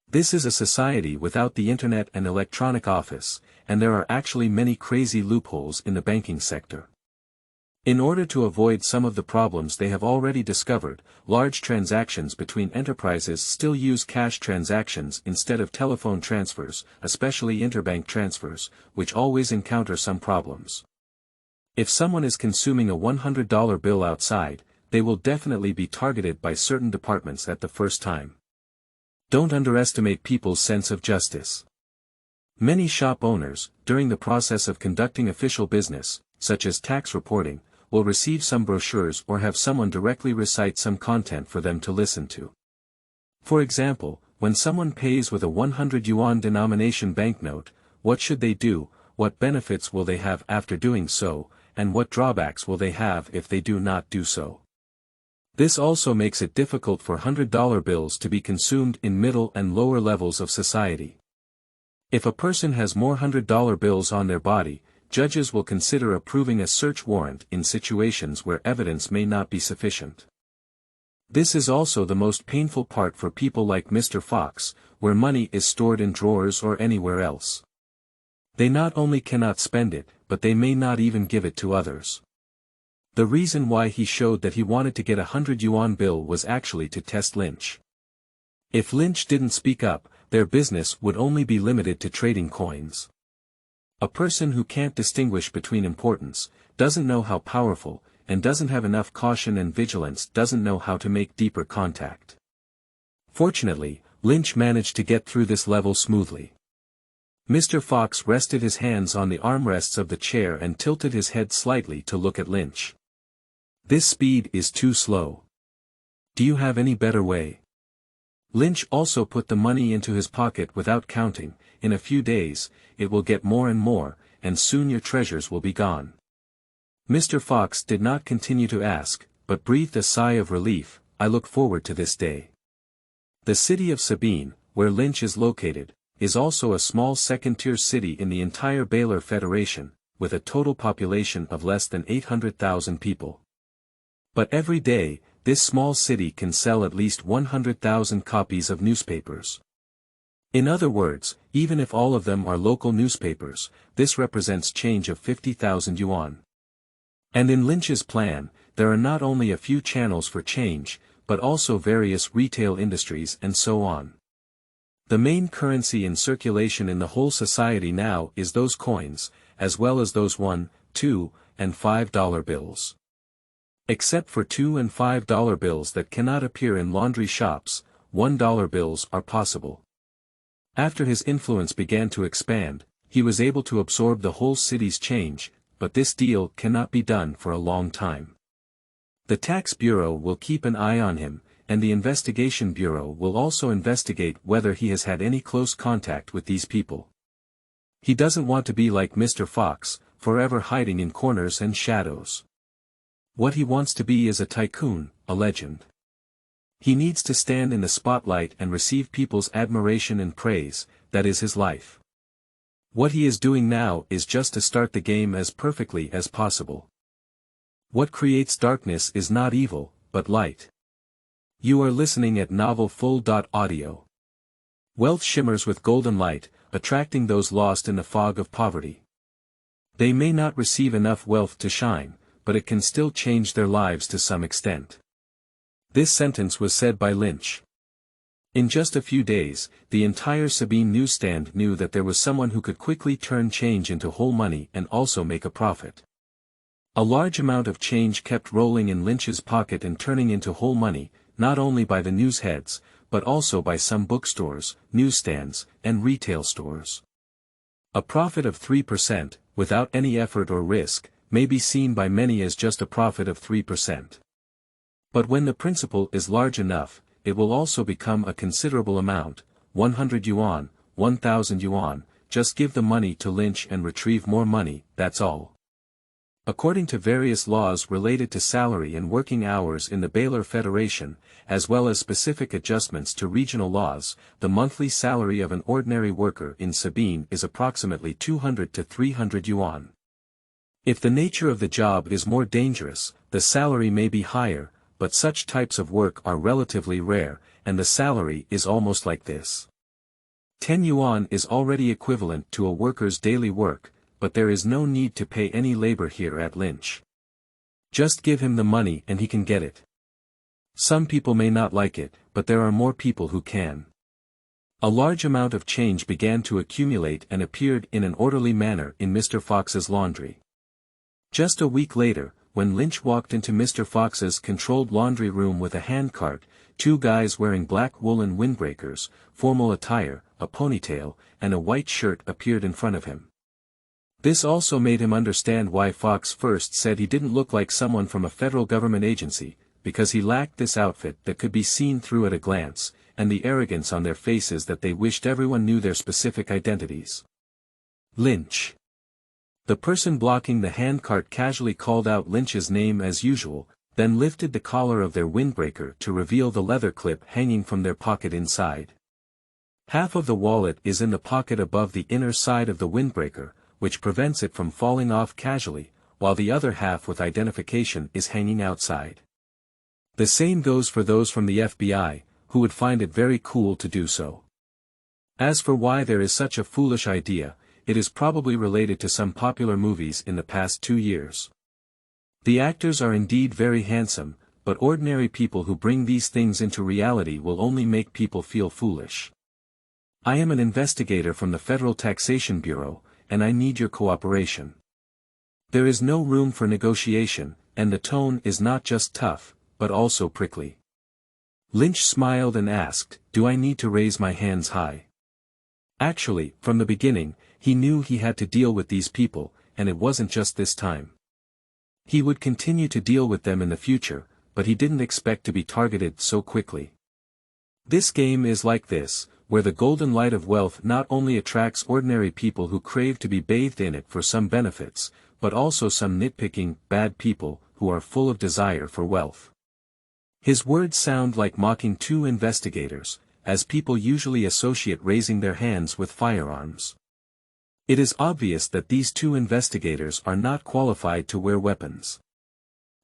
This is a society without the internet and electronic office, and there are actually many crazy loopholes in the banking sector. In order to avoid some of the problems they have already discovered, large transactions between enterprises still use cash transactions instead of telephone transfers, especially interbank transfers, which always encounter some problems. If someone is consuming a $100 bill outside, they will definitely be targeted by certain departments at the first time. Don't underestimate people's sense of justice. Many shop owners, during the process of conducting official business, such as tax reporting, will receive some brochures or have someone directly recite some content for them to listen to. For example, when someone pays with a 100 yuan denomination banknote, what should they do, what benefits will they have after doing so, and what drawbacks will they have if they do not do so. This also makes it difficult for $100 bills to be consumed in middle and lower levels of society. If a person has more $100 bills on their body, judges will consider approving a search warrant in situations where evidence may not be sufficient. This is also the most painful part for people like Mr. Fox, where money is stored in drawers or anywhere else. They not only cannot spend it, but they may not even give it to others. The reason why he showed that he wanted to get a 100 yuan bill was actually to test Lynch. If Lynch didn't speak up, their business would only be limited to trading coins. A person who can't distinguish between importance, doesn't know how powerful, and doesn't have enough caution and vigilance doesn't know how to make deeper contact. Fortunately, Lynch managed to get through this level smoothly. Mr. Fox rested his hands on the armrests of the chair and tilted his head slightly to look at Lynch. This speed is too slow. Do you have any better way? Lynch also put the money into his pocket without counting. In a few days, it will get more and more, and soon your treasures will be gone. Mr. Fox did not continue to ask, but breathed a sigh of relief. I look forward to this day. The city of Sabine, where Lynch is located, is also a small second-tier city in the entire Baylor Federation, with a total population of less than 800,000 people. But every day, this small city can sell at least 100,000 copies of newspapers. In other words, even if all of them are local newspapers, this represents change of 50,000 yuan. And in Lynch's plan, there are not only a few channels for change, but also various retail industries and so on. The main currency in circulation in the whole society now is those coins, as well as those $1, $2, and $5 bills. Except for $2 and $5 bills that cannot appear in laundry shops, $1 bills are possible. After his influence began to expand, he was able to absorb the whole city's change, but this deal cannot be done for a long time. The Tax Bureau will keep an eye on him, and the Investigation Bureau will also investigate whether he has had any close contact with these people. He doesn't want to be like Mr. Fox, forever hiding in corners and shadows. What he wants to be is a tycoon, a legend. He needs to stand in the spotlight and receive people's admiration and praise. That is his life. What he is doing now is just to start the game as perfectly as possible. What creates darkness is not evil, but light. You are listening at Novel Full.audio. Wealth shimmers with golden light, attracting those lost in the fog of poverty. They may not receive enough wealth to shine, but it can still change their lives to some extent. This sentence was said by Lynch. In just a few days, the entire Sabine newsstand knew that there was someone who could quickly turn change into whole money and also make a profit. A large amount of change kept rolling in Lynch's pocket and turning into whole money, not only by the news heads, but also by some bookstores, newsstands, and retail stores. A profit of 3%, without any effort or risk, may be seen by many as just a profit of 3%. But when the principal is large enough, it will also become a considerable amount, 100 yuan, 1,000 yuan, just give the money to Lynch and retrieve more money, that's all. According to various laws related to salary and working hours in the Baylor Federation, as well as specific adjustments to regional laws, the monthly salary of an ordinary worker in Sabine is approximately 200 to 300 yuan. If the nature of the job is more dangerous, the salary may be higher, but such types of work are relatively rare, and the salary is almost like this. 10 yuan is already equivalent to a worker's daily work, but there is no need to pay any labor here at Lynch. Just give him the money and he can get it. Some people may not like it, but there are more people who can. A large amount of change began to accumulate and appeared in an orderly manner in Mr. Fox's laundry. Just a week later, when Lynch walked into Mr. Fox's controlled laundry room with a handcart, two guys wearing black woolen windbreakers, formal attire, a ponytail, and a white shirt appeared in front of him. This also made him understand why Fox first said he didn't look like someone from a federal government agency, because he lacked this outfit that could be seen through at a glance, and the arrogance on their faces that they wished everyone knew their specific identities. Lynch. The person blocking the handcart casually called out Lynch's name as usual, then lifted the collar of their windbreaker to reveal the leather clip hanging from their pocket inside. Half of the wallet is in the pocket above the inner side of the windbreaker, which prevents it from falling off casually, while the other half with identification is hanging outside. The same goes for those from the FBI, who would find it very cool to do so. As for why there is such a foolish idea, it is probably related to some popular movies in the past 2 years. The actors are indeed very handsome, but ordinary people who bring these things into reality will only make people feel foolish. I am an investigator from the Federal Taxation Bureau, and I need your cooperation. There is no room for negotiation, and the tone is not just tough, but also prickly. Lynch smiled and asked, "Do I need to raise my hands high?" Actually, from the beginning, he knew he had to deal with these people, and it wasn't just this time. He would continue to deal with them in the future, but he didn't expect to be targeted so quickly. This game is like this, where the golden light of wealth not only attracts ordinary people who crave to be bathed in it for some benefits, but also some nitpicking, bad people, who are full of desire for wealth. His words sound like mocking 2 investigators, as people usually associate raising their hands with firearms. It is obvious that these 2 investigators are not qualified to wear weapons.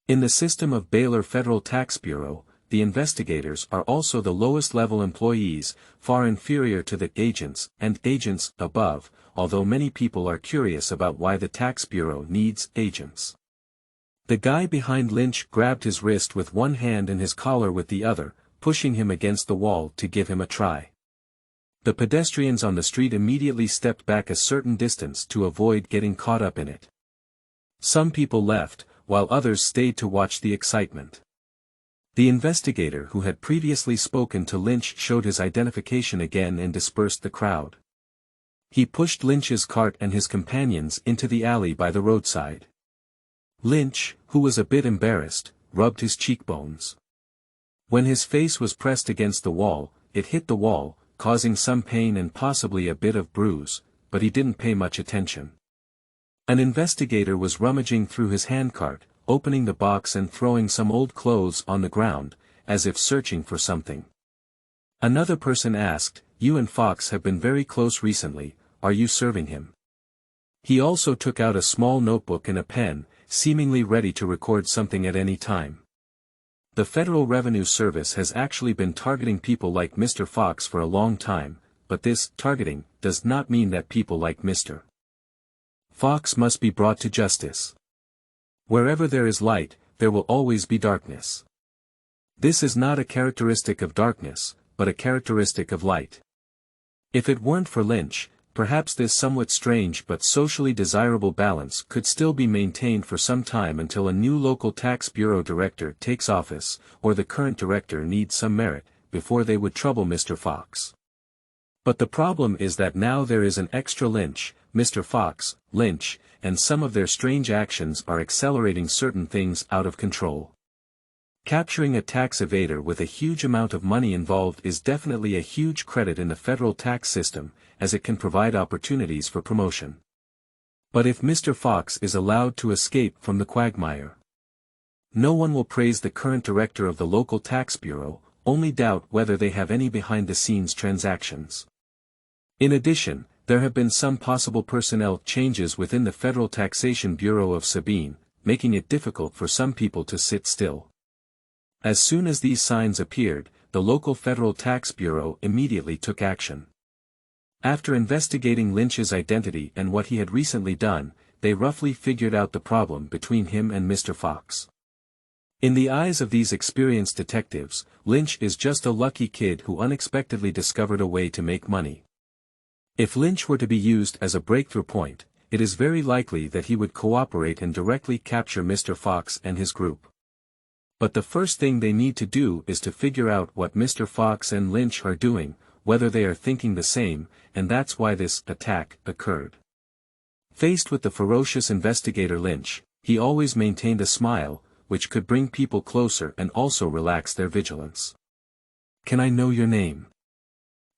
In the system of Baylor Federal Tax Bureau, the investigators are also the lowest level employees, far inferior to the agents and agents above, although many people are curious about why the tax bureau needs agents. The guy behind Lynch grabbed his wrist with one hand and his collar with the other, pushing him against the wall to give him a try. The pedestrians on the street immediately stepped back a certain distance to avoid getting caught up in it. Some people left, while others stayed to watch the excitement. The investigator who had previously spoken to Lynch showed his identification again and dispersed the crowd. He pushed Lynch's cart and his companions into the alley by the roadside. Lynch, who was a bit embarrassed, rubbed his cheekbones. When his face was pressed against the wall, it hit the wall, causing some pain and possibly a bit of bruise, but he didn't pay much attention. An investigator was rummaging through his handcart, opening the box and throwing some old clothes on the ground, as if searching for something. Another person asked, "You and Fox have been very close recently, are you serving him?" He also took out a small notebook and a pen, seemingly ready to record something at any time. The Federal Revenue Service has actually been targeting people like Mr. Fox for a long time, but this targeting does not mean that people like Mr. Fox must be brought to justice. Wherever there is light, there will always be darkness. This is not a characteristic of darkness, but a characteristic of light. If it weren't for Lynch, perhaps this somewhat strange but socially desirable balance could still be maintained for some time until a new local tax bureau director takes office, or the current director needs some merit, before they would trouble Mr. Fox. But the problem is that now there is an extra Lynch, Mr. Fox, Lynch, and some of their strange actions are accelerating certain things out of control. Capturing a tax evader with a huge amount of money involved is definitely a huge credit in the federal tax system, as it can provide opportunities for promotion. But if Mr. Fox is allowed to escape from the quagmire, no one will praise the current director of the local tax bureau, only doubt whether they have any behind-the-scenes transactions. In addition, there have been some possible personnel changes within the Federal Taxation Bureau of Sabine, making it difficult for some people to sit still. As soon as these signs appeared, the local Federal Tax Bureau immediately took action. After investigating Lynch's identity and what he had recently done, they roughly figured out the problem between him and Mr. Fox. In the eyes of these experienced detectives, Lynch is just a lucky kid who unexpectedly discovered a way to make money. If Lynch were to be used as a breakthrough point, it is very likely that he would cooperate and directly capture Mr. Fox and his group. But the first thing they need to do is to figure out what Mr. Fox and Lynch are doing, whether they are thinking the same, and that's why this attack occurred. Faced with the ferocious investigator Lynch, he always maintained a smile, which could bring people closer and also relax their vigilance. "Can I know your name?"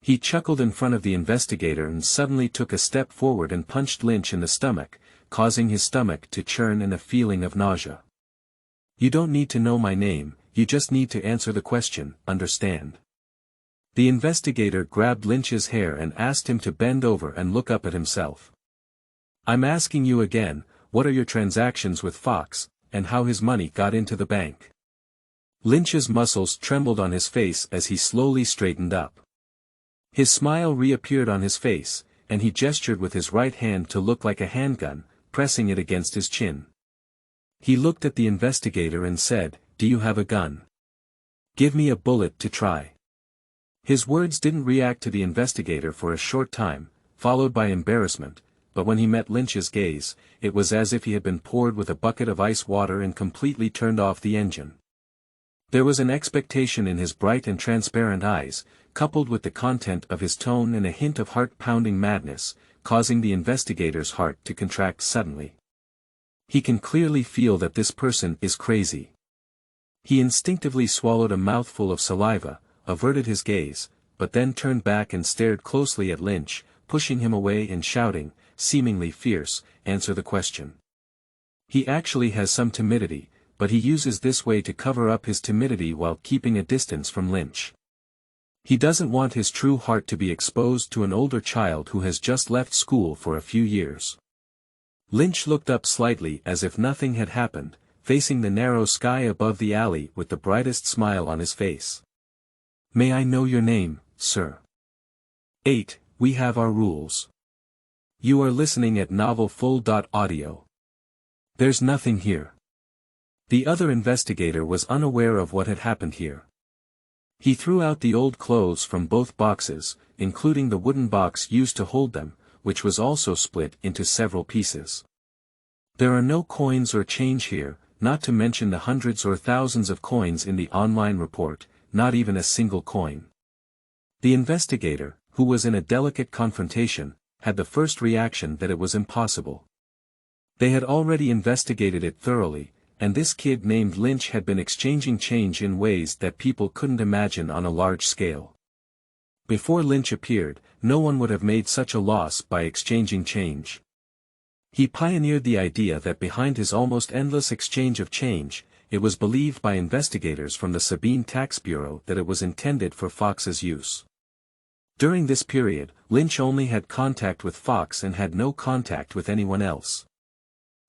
He chuckled in front of the investigator and suddenly took a step forward and punched Lynch in the stomach, causing his stomach to churn in a feeling of nausea. "You don't need to know my name, you just need to answer the question, understand?" The investigator grabbed Lynch's hair and asked him to bend over and look up at himself. "I'm asking you again, what are your transactions with Fox, and how his money got into the bank?" Lynch's muscles trembled on his face as he slowly straightened up. His smile reappeared on his face, and he gestured with his right hand to look like a handgun, pressing it against his chin. He looked at the investigator and said, "Do you have a gun? Give me a bullet to try." His words didn't react to the investigator for a short time, followed by embarrassment, but when he met Lynch's gaze, it was as if he had been poured with a bucket of ice water and completely turned off the engine. There was an expectation in his bright and transparent eyes, coupled with the content of his tone and a hint of heart-pounding madness, causing the investigator's heart to contract suddenly. He can clearly feel that this person is crazy. He instinctively swallowed a mouthful of saliva, averted his gaze, but then turned back and stared closely at Lynch, pushing him away and shouting, seemingly fierce, "Answer the question." He actually has some timidity, but he uses this way to cover up his timidity while keeping a distance from Lynch. He doesn't want his true heart to be exposed to an older child who has just left school for a few years. Lynch looked up slightly as if nothing had happened, facing the narrow sky above the alley with the brightest smile on his face. "May I know your name, sir?" 8. We have our rules. You are listening at novelfull.audio. There's nothing here. The other investigator was unaware of what had happened here. He threw out the old clothes from both boxes, including the wooden box used to hold them, which was also split into several pieces. There are no coins or change here, not to mention the hundreds or thousands of coins in the online report, not even a single coin. The investigator, who was in a delicate confrontation, had the first reaction that it was impossible. They had already investigated it thoroughly, and this kid named Lynch had been exchanging change in ways that people couldn't imagine on a large scale. Before Lynch appeared, no one would have made such a loss by exchanging change. He pioneered the idea that behind his almost endless exchange of change, it was believed by investigators from the Sabine Tax Bureau that it was intended for Fox's use. During this period, Lynch only had contact with Fox and had no contact with anyone else.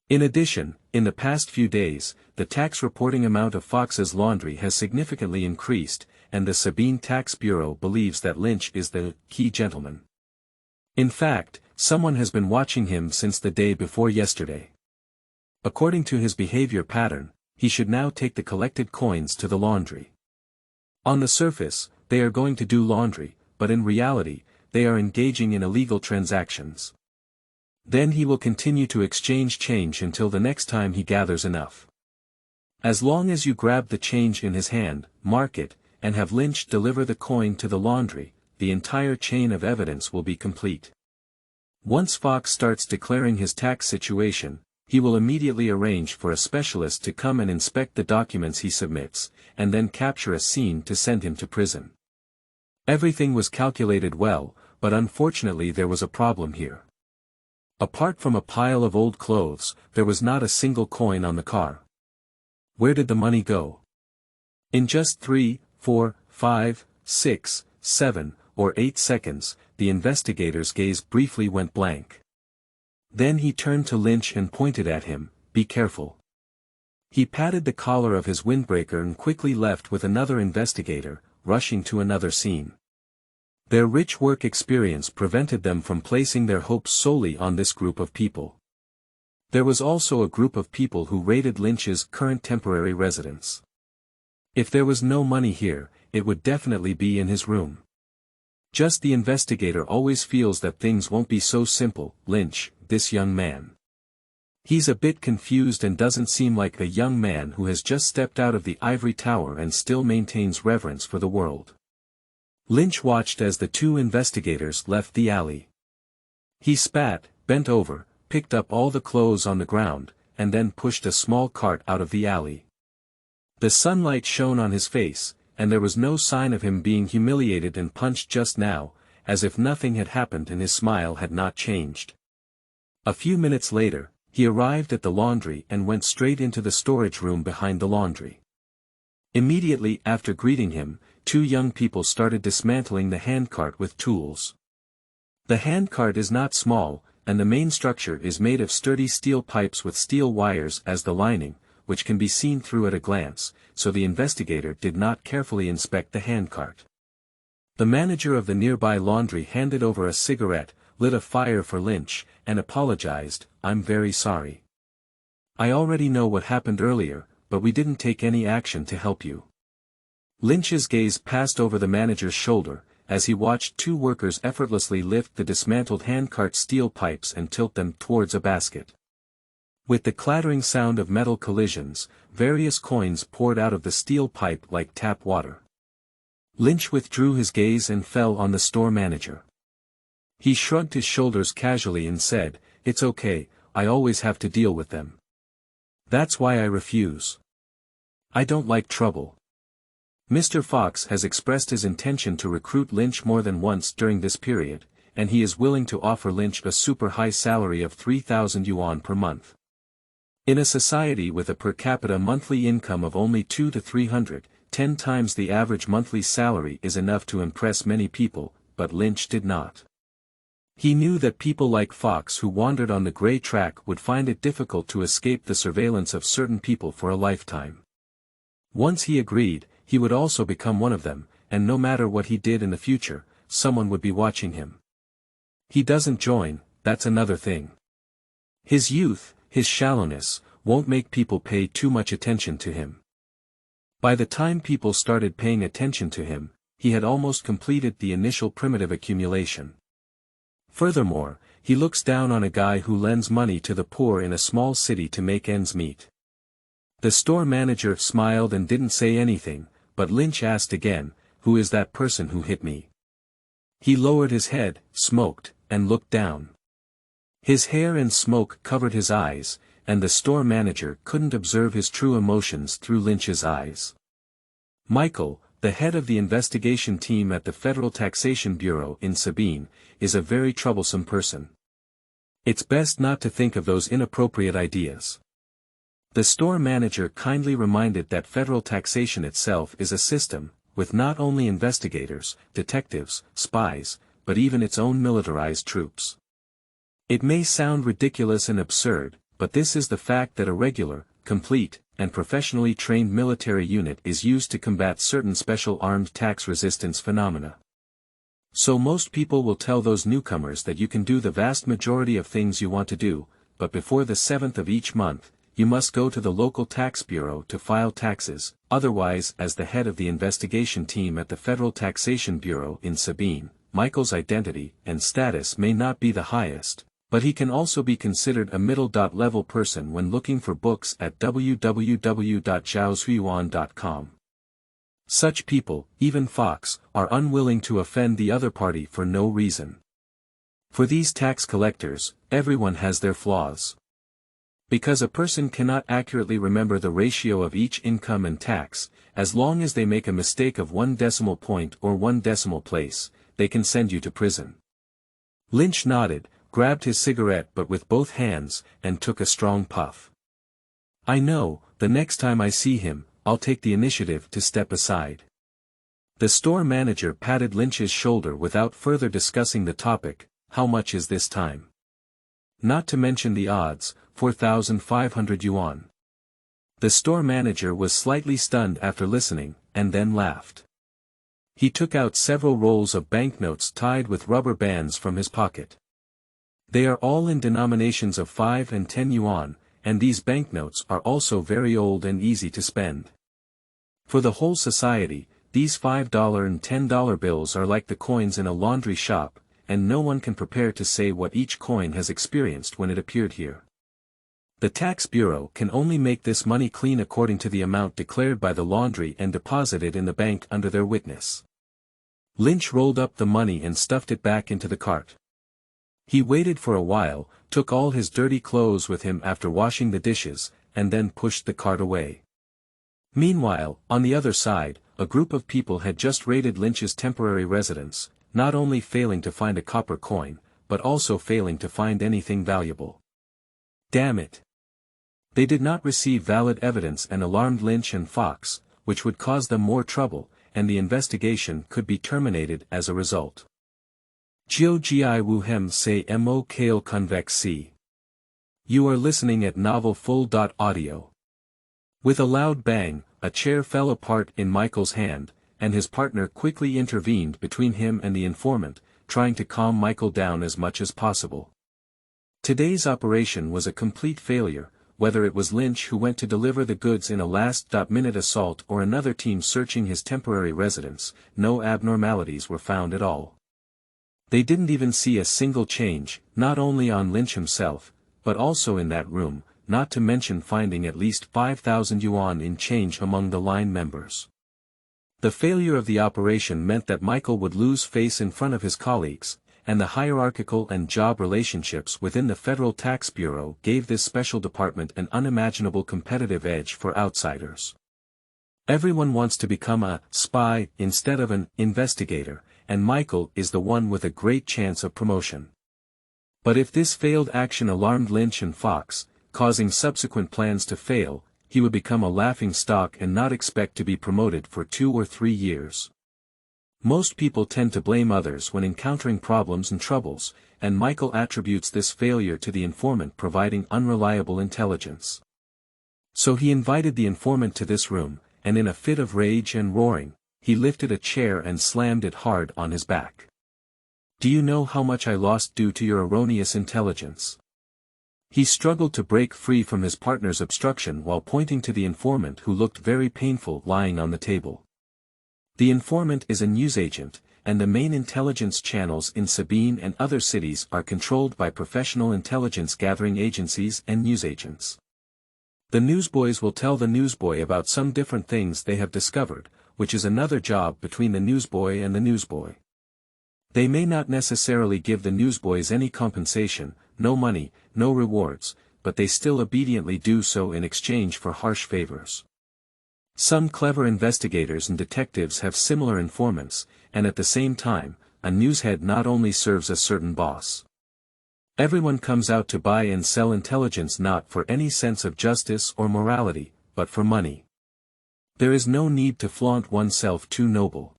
In addition, in the past few days, the tax reporting amount of Fox's laundry has significantly increased, and the Sabine Tax Bureau believes that Lynch is the key gentleman. In fact, someone has been watching him since the day before yesterday. According to his behavior pattern, he should now take the collected coins to the laundry. On the surface, they are going to do laundry, but in reality, they are engaging in illegal transactions. Then he will continue to exchange change until the next time he gathers enough. As long as you grab the change in his hand, mark it, and have Lynch deliver the coin to the laundry, the entire chain of evidence will be complete. Once Fox starts declaring his tax situation, he will immediately arrange for a specialist to come and inspect the documents he submits, and then capture a scene to send him to prison. Everything was calculated well, but unfortunately there was a problem here. Apart from a pile of old clothes, there was not a single coin on the car. Where did the money go? In just 3, 4, 5, 6, 7, or 8 seconds, the investigator's gaze briefly went blank. Then he turned to Lynch and pointed at him, "Be careful." He patted the collar of his windbreaker and quickly left with another investigator, rushing to another scene. Their rich work experience prevented them from placing their hopes solely on this group of people. There was also a group of people who raided Lynch's current temporary residence. If there was no money here, it would definitely be in his room. Just the investigator always feels that things won't be so simple. Lynch, this young man. He's a bit confused and doesn't seem like a young man who has just stepped out of the ivory tower and still maintains reverence for the world. Lynch watched as the two investigators left the alley. He spat, bent over, picked up all the clothes on the ground, and then pushed a small cart out of the alley. The sunlight shone on his face, and there was no sign of him being humiliated and punched just now, as if nothing had happened and his smile had not changed. A few minutes later, he arrived at the laundry and went straight into the storage room behind the laundry. Immediately after greeting him, two young people started dismantling the handcart with tools. The handcart is not small, and the main structure is made of sturdy steel pipes with steel wires as the lining, which can be seen through at a glance, so the investigator did not carefully inspect the handcart. The manager of the nearby laundry handed over a cigarette, lit a fire for Lynch, and apologized, "I'm very sorry. I already know what happened earlier, but we didn't take any action to help you." Lynch's gaze passed over the manager's shoulder, as he watched two workers effortlessly lift the dismantled handcart steel pipes and tilt them towards a basket. With the clattering sound of metal collisions, various coins poured out of the steel pipe like tap water. Lynch withdrew his gaze and fell on the store manager. He shrugged his shoulders casually and said, "It's okay, I always have to deal with them. That's why I refuse. I don't like trouble." Mr. Fox has expressed his intention to recruit Lynch more than once during this period, and he is willing to offer Lynch a super high salary of 3,000 yuan per month. In a society with a per capita monthly income of only 200 to 300, 10 times the average monthly salary is enough to impress many people, but Lynch did not. He knew that people like Fox who wandered on the gray track would find it difficult to escape the surveillance of certain people for a lifetime. Once he agreed, he would also become one of them, and no matter what he did in the future, someone would be watching him. He doesn't join, that's another thing. His youth, his shallowness, won't make people pay too much attention to him. By the time people started paying attention to him, he had almost completed the initial primitive accumulation. Furthermore, he looks down on a guy who lends money to the poor in a small city to make ends meet. The store manager smiled and didn't say anything, but Lynch asked again, "Who is that person who hit me?" He lowered his head, smoked, and looked down. His hair and smoke covered his eyes, and the store manager couldn't observe his true emotions through Lynch's eyes. "Michael, the head of the investigation team at the Federal Taxation Bureau in Sabine, is a very troublesome person. It's best not to think of those inappropriate ideas." The store manager kindly reminded that federal taxation itself is a system, with not only investigators, detectives, spies, but even its own militarized troops. It may sound ridiculous and absurd, but this is the fact that a regular, complete, and professionally trained military unit is used to combat certain special armed tax resistance phenomena. So most people will tell those newcomers that you can do the vast majority of things you want to do, but before the 7th of each month, you must go to the local tax bureau to file taxes, otherwise as the head of the investigation team at the Federal Taxation Bureau in Sabine, Michael's identity and status may not be the highest, but he can also be considered a middle-level person when looking for books at www.zhaozuiyuan.com. Such people, even Fox, are unwilling to offend the other party for no reason. For these tax collectors, everyone has their flaws. Because a person cannot accurately remember the ratio of each income and tax, as long as they make a mistake of 1 decimal point or 1 decimal place, they can send you to prison. Lynch nodded, grabbed his cigarette but with both hands, and took a strong puff. "I know, the next time I see him, I'll take the initiative to step aside." The store manager patted Lynch's shoulder without further discussing the topic. "How much is this time?" "Not to mention the odds, 4,500 yuan. The store manager was slightly stunned after listening, and then laughed. He took out several rolls of banknotes tied with rubber bands from his pocket. They are all in denominations of 5 and 10 yuan, and these banknotes are also very old and easy to spend. For the whole society, these $5 and $10 bills are like the coins in a laundry shop, and no one can prepare to say what each coin has experienced when it appeared here. The tax bureau can only make this money clean according to the amount declared by the laundry and deposit it in the bank under their witness." Lynch rolled up the money and stuffed it back into the cart. He waited for a while, took all his dirty clothes with him after washing the dishes, and then pushed the cart away. Meanwhile, on the other side, a group of people had just raided Lynch's temporary residence, not only failing to find a copper coin, but also failing to find anything valuable. Damn it! They did not receive valid evidence and alarmed Lynch and Fox, which would cause them more trouble, and the investigation could be terminated as a result. Jiu Ji Wu Hem Se Mo Kale Convex C. You are listening at Novel Full. Audio. With a loud bang, a chair fell apart in Michael's hand, and his partner quickly intervened between him and the informant, trying to calm Michael down as much as possible. Today's operation was a complete failure, whether it was Lynch who went to deliver the goods in a last-minute assault or another team searching his temporary residence. No abnormalities were found at all. They didn't even see a single change, not only on Lynch himself, but also in that room, not to mention finding at least 5,000 yuan in change among the line members. The failure of the operation meant that Michael would lose face in front of his colleagues, and the hierarchical and job relationships within the Federal Tax Bureau gave this special department an unimaginable competitive edge for outsiders. Everyone wants to become a spy instead of an investigator, and Michael is the one with a great chance of promotion. But if this failed action alarmed Lynch and Fox, causing subsequent plans to fail, he would become a laughing stock and not expect to be promoted for 2 or 3 years. Most people tend to blame others when encountering problems and troubles, and Michael attributes this failure to the informant providing unreliable intelligence. So he invited the informant to this room, and in a fit of rage and roaring, he lifted a chair and slammed it hard on his back. "Do you know how much I lost due to your erroneous intelligence?" He struggled to break free from his partner's obstruction while pointing to the informant who looked very painful lying on the table. The informant is a newsagent, and the main intelligence channels in Sabine and other cities are controlled by professional intelligence gathering agencies and newsagents. The newsboys will tell the newsboy about some different things they have discovered, which is another job between the newsboy and the newsboy. They may not necessarily give the newsboys any compensation, no money, no rewards, but they still obediently do so in exchange for harsh favors. Some clever investigators and detectives have similar informants, and at the same time, a newshead not only serves a certain boss. Everyone comes out to buy and sell intelligence not for any sense of justice or morality, but for money. There is no need to flaunt oneself too noble.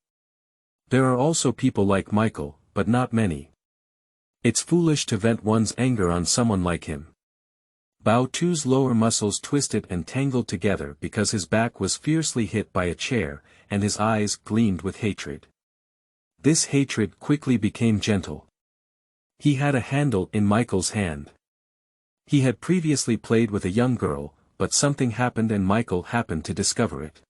There are also people like Michael, but not many. It's foolish to vent one's anger on someone like him. Bao Tu's lower muscles twisted and tangled together because his back was fiercely hit by a chair, and his eyes gleamed with hatred. This hatred quickly became gentle. He had a handle in Michael's hand. He had previously played with a young girl, but something happened and Michael happened to discover it.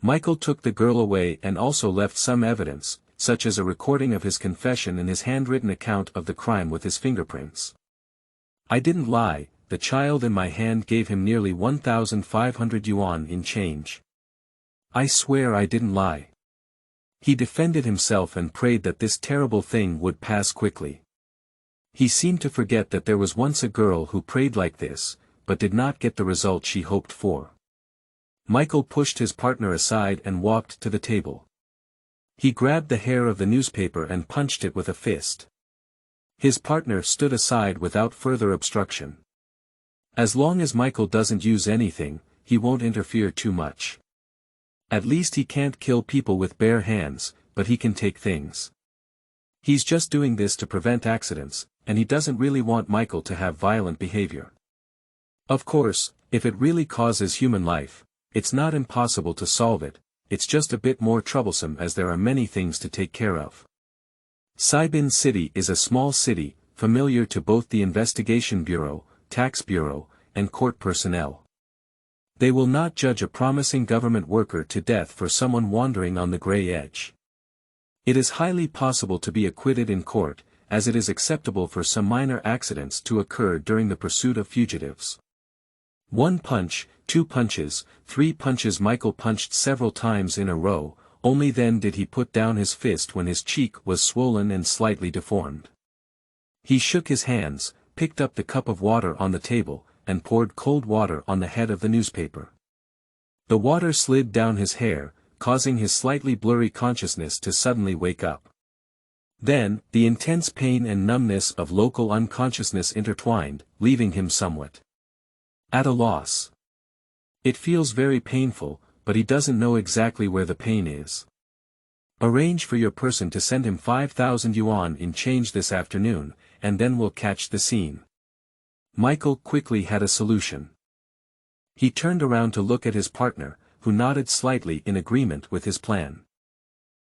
Michael took the girl away and also left some evidence, such as a recording of his confession and his handwritten account of the crime with his fingerprints. "I didn't lie, the child in my hand gave him nearly 1,500 yuan in change. I swear I didn't lie." He defended himself and prayed that this terrible thing would pass quickly. He seemed to forget that there was once a girl who prayed like this, but did not get the result she hoped for. Michael pushed his partner aside and walked to the table. He grabbed the hair of the newspaper and punched it with a fist. His partner stood aside without further obstruction. As long as Michael doesn't use anything, he won't interfere too much. At least he can't kill people with bare hands, but he can take things. He's just doing this to prevent accidents, and he doesn't really want Michael to have violent behavior. Of course, if it really causes human life, it's not impossible to solve it, it's just a bit more troublesome as there are many things to take care of. Sabin City is a small city, familiar to both the Investigation Bureau, Tax Bureau, and court personnel. They will not judge a promising government worker to death for someone wandering on the gray edge. It is highly possible to be acquitted in court, as it is acceptable for some minor accidents to occur during the pursuit of fugitives. 1 punch, 2 punches, 3 punches. Michael punched several times in a row, only then did he put down his fist when his cheek was swollen and slightly deformed. He shook his hands, picked up the cup of water on the table, and poured cold water on the head of the newspaper. The water slid down his hair, causing his slightly blurry consciousness to suddenly wake up. Then, the intense pain and numbness of local unconsciousness intertwined, leaving him somewhat at a loss. It feels very painful, but he doesn't know exactly where the pain is. Arrange for your person to send him 5,000 yuan in change this afternoon, and then we'll catch the scene. Michael quickly had a solution. He turned around to look at his partner, who nodded slightly in agreement with his plan.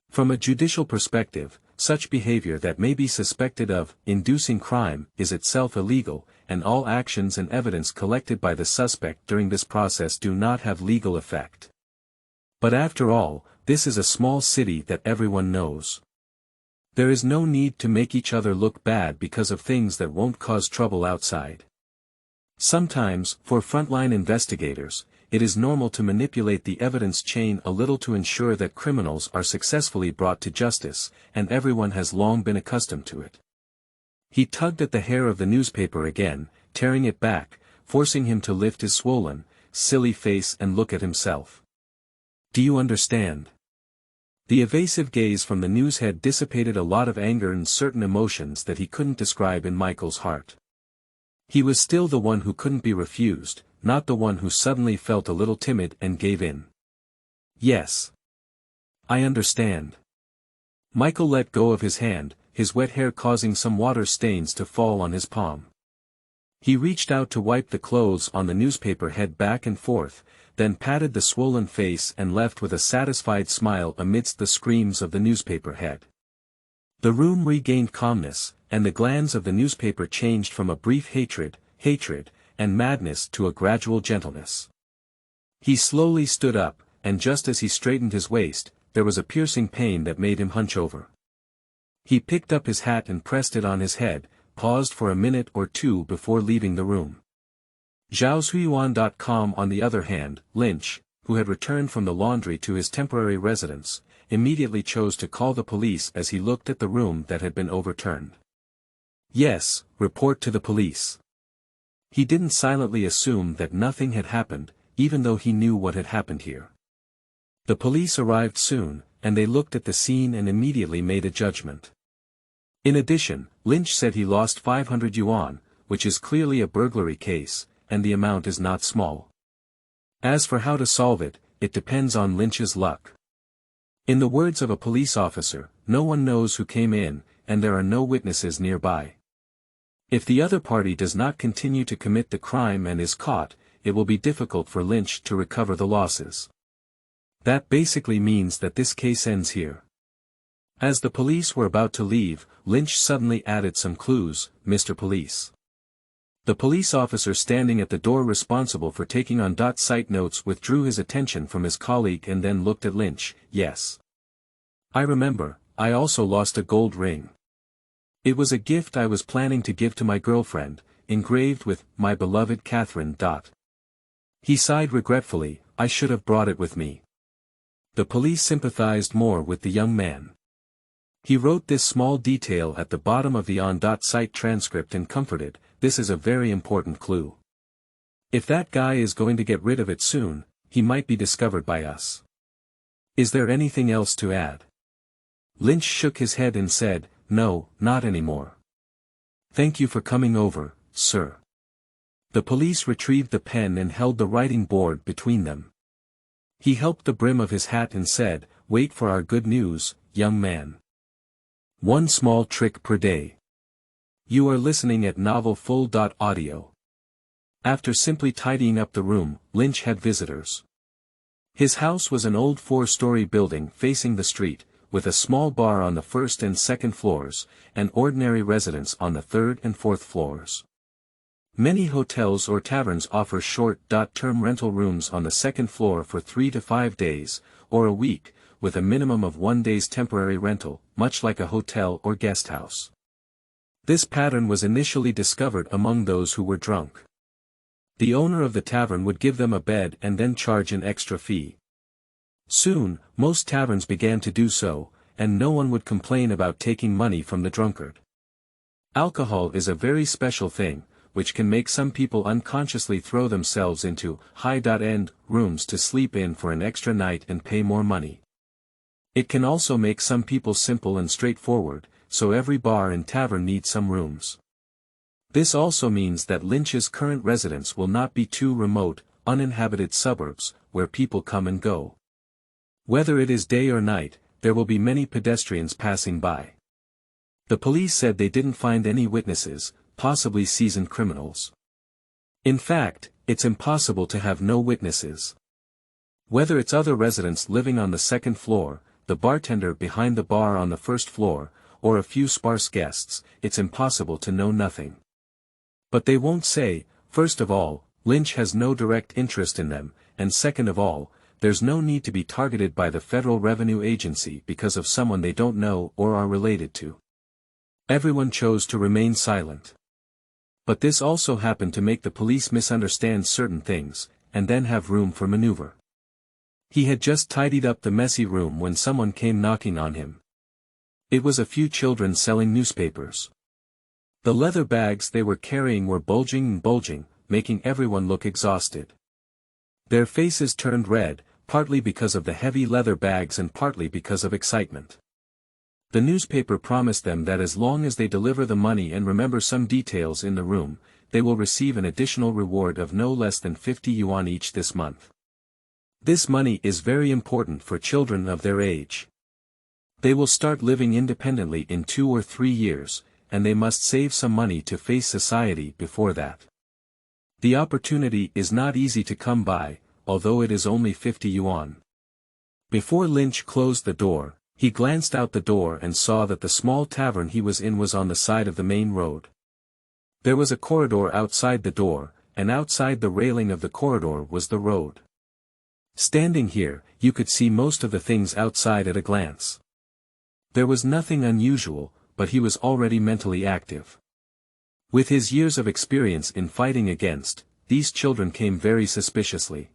From a judicial perspective, such behavior that may be suspected of inducing crime is itself illegal, and all actions and evidence collected by the suspect during this process do not have legal effect. But after all, this is a small city that everyone knows. There is no need to make each other look bad because of things that won't cause trouble outside. Sometimes, for frontline investigators, it is normal to manipulate the evidence chain a little to ensure that criminals are successfully brought to justice, and everyone has long been accustomed to it. He tugged at the hair of the newspaper again, tearing it back, forcing him to lift his swollen, silly face and look at himself. Do you understand? The evasive gaze from the newshead dissipated a lot of anger and certain emotions that he couldn't describe in Michael's heart. He was still the one who couldn't be refused, not the one who suddenly felt a little timid and gave in. Yes. I understand. Michael let go of his hand, his wet hair causing some water stains to fall on his palm. He reached out to wipe the clothes on the newspaper head back and forth, then patted the swollen face and left with a satisfied smile amidst the screams of the newspaper head. The room regained calmness, and the glands of the newspaper changed from a brief hatred, and madness to a gradual gentleness. He slowly stood up, and just as he straightened his waist, there was a piercing pain that made him hunch over. He picked up his hat and pressed it on his head, paused for a minute or two before leaving the room. Zhaohuiyuan.com. On the other hand, Lynch, who had returned from the laundry to his temporary residence, immediately chose to call the police as he looked at the room that had been overturned. Yes, report to the police. He didn't silently assume that nothing had happened, even though he knew what had happened here. The police arrived soon, and they looked at the scene and immediately made a judgment. In addition, Lynch said he lost 500 yuan, which is clearly a burglary case, and the amount is not small. As for how to solve it, it depends on Lynch's luck. In the words of a police officer, no one knows who came in, and there are no witnesses nearby. If the other party does not continue to commit the crime and is caught, it will be difficult for Lynch to recover the losses. That basically means that this case ends here. As the police were about to leave, Lynch suddenly added some clues, Mr. Police. The police officer standing at the door responsible for taking on site notes withdrew his attention from his colleague and then looked at Lynch. Yes. I remember, I also lost a gold ring. It was a gift I was planning to give to my girlfriend, engraved with, my beloved Catherine. He sighed regretfully, I should have brought it with me. The police sympathized more with the young man. He wrote this small detail at the bottom of the on-site transcript and comforted, this is a very important clue. If that guy is going to get rid of it soon, he might be discovered by us. Is there anything else to add? Lynch shook his head and said, no, not anymore. Thank you for coming over, sir. The police retrieved the pen and held the writing board between them. He helped the brim of his hat and said, wait for our good news, young man. One small trick per day. You are listening at novelfull.audio. After simply tidying up the room, Lynch had visitors. His house was an old 4-story building facing the street, with a small bar on the first and second floors, and ordinary residents on the third and fourth floors. Many hotels or taverns offer short-term rental rooms on the second floor for 3 to 5 days, or a week, with a minimum of 1 day's temporary rental, much like a hotel or guest house. This pattern was initially discovered among those who were drunk. The owner of the tavern would give them a bed and then charge an extra fee. Soon, most taverns began to do so, and no one would complain about taking money from the drunkard. Alcohol is a very special thing, which can make some people unconsciously throw themselves into high-end rooms to sleep in for an extra night and pay more money. It can also make some people simple and straightforward, so every bar and tavern needs some rooms. This also means that Lynch's current residence will not be too remote, uninhabited suburbs, where people come and go. Whether it is day or night, there will be many pedestrians passing by. The police said they didn't find any witnesses, possibly seasoned criminals. In fact, It's impossible to have no witnesses. Whether it's other residents living on the second floor, the bartender behind the bar on the first floor, or a few sparse guests, it's impossible to know nothing. But they won't say. First of all, Lynch has no direct interest in them, and second of all, there's no need to be targeted by the Federal Revenue Agency because of someone they don't know or are related to. Everyone chose to remain silent. But this also happened to make the police misunderstand certain things, and then have room for maneuver. He had just tidied up the messy room when someone came knocking on him. It was a few children selling newspapers. The leather bags they were carrying were bulging, making everyone look exhausted. Their faces turned red, partly because of the heavy leather bags and partly because of excitement. The newspaper promised them that as long as they deliver the money and remember some details in the room, they will receive an additional reward of no less than 50 yuan each this month. This money is very important for children of their age. They will start living independently in 2 or 3 years, and they must save some money to face society before that. The opportunity is not easy to come by, although it is only 50 yuan. Before Lynch closed the door, he glanced out the door and saw that the small tavern he was in was on the side of the main road. There was a corridor outside the door, and outside the railing of the corridor was the road. Standing here, you could see most of the things outside at a glance. There was nothing unusual, but he was already mentally active. With his years of experience in fighting against, these children came very suspiciously.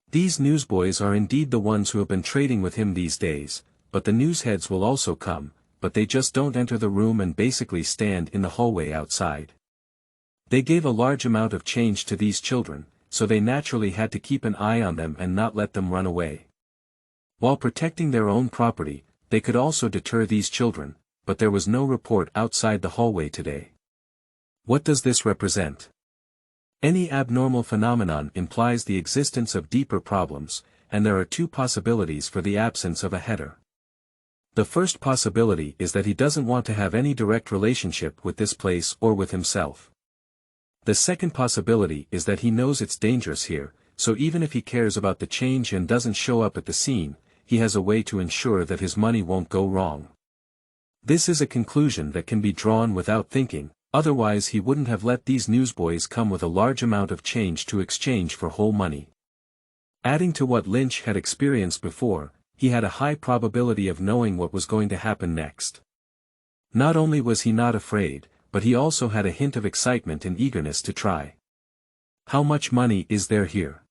These newsboys are indeed the ones who have been trading with him these days, but the newsheads will also come, but they just don't enter the room and basically stand in the hallway outside. They gave a large amount of change to these children, so they naturally had to keep an eye on them and not let them run away. While protecting their own property, they could also deter these children, but there was no report outside the hallway today. What does this represent? Any abnormal phenomenon implies the existence of deeper problems, and there are 2 possibilities for the absence of a header. The first possibility is that he doesn't want to have any direct relationship with this place or with himself. The second possibility is that he knows it's dangerous here, so even if he cares about the change and doesn't show up at the scene, he has a way to ensure that his money won't go wrong. This is a conclusion that can be drawn without thinking, otherwise he wouldn't have let these newsboys come with a large amount of change to exchange for whole money. Adding to what Lynch had experienced before, he had a high probability of knowing what was going to happen next. Not only was he not afraid, but he also had a hint of excitement and eagerness to try. How much money is there here?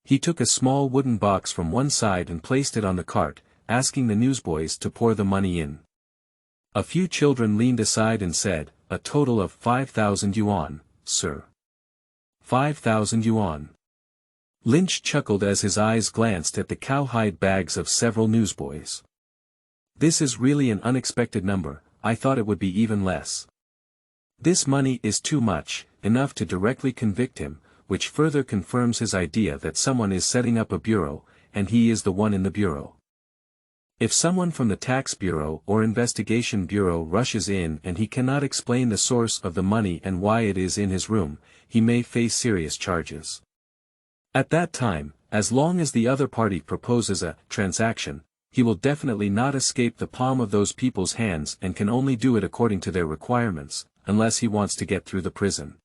He took a small wooden box from one side and placed it on the cart, asking the newsboys to pour the money in. A few children leaned aside and said, "A total of 5,000 yuan, sir." 5,000 yuan. Lynch chuckled as his eyes glanced at the cowhide bags of several newsboys. This is really an unexpected number, I thought it would be even less. This money is too much, enough to directly convict him, which further confirms his idea that someone is setting up a bureau, and he is the one in the bureau. If someone from the tax bureau or investigation bureau rushes in and he cannot explain the source of the money and why it is in his room, he may face serious charges. At that time, as long as the other party proposes a transaction, he will definitely not escape the palm of those people's hands and can only do it according to their requirements, unless he wants to get through the prison.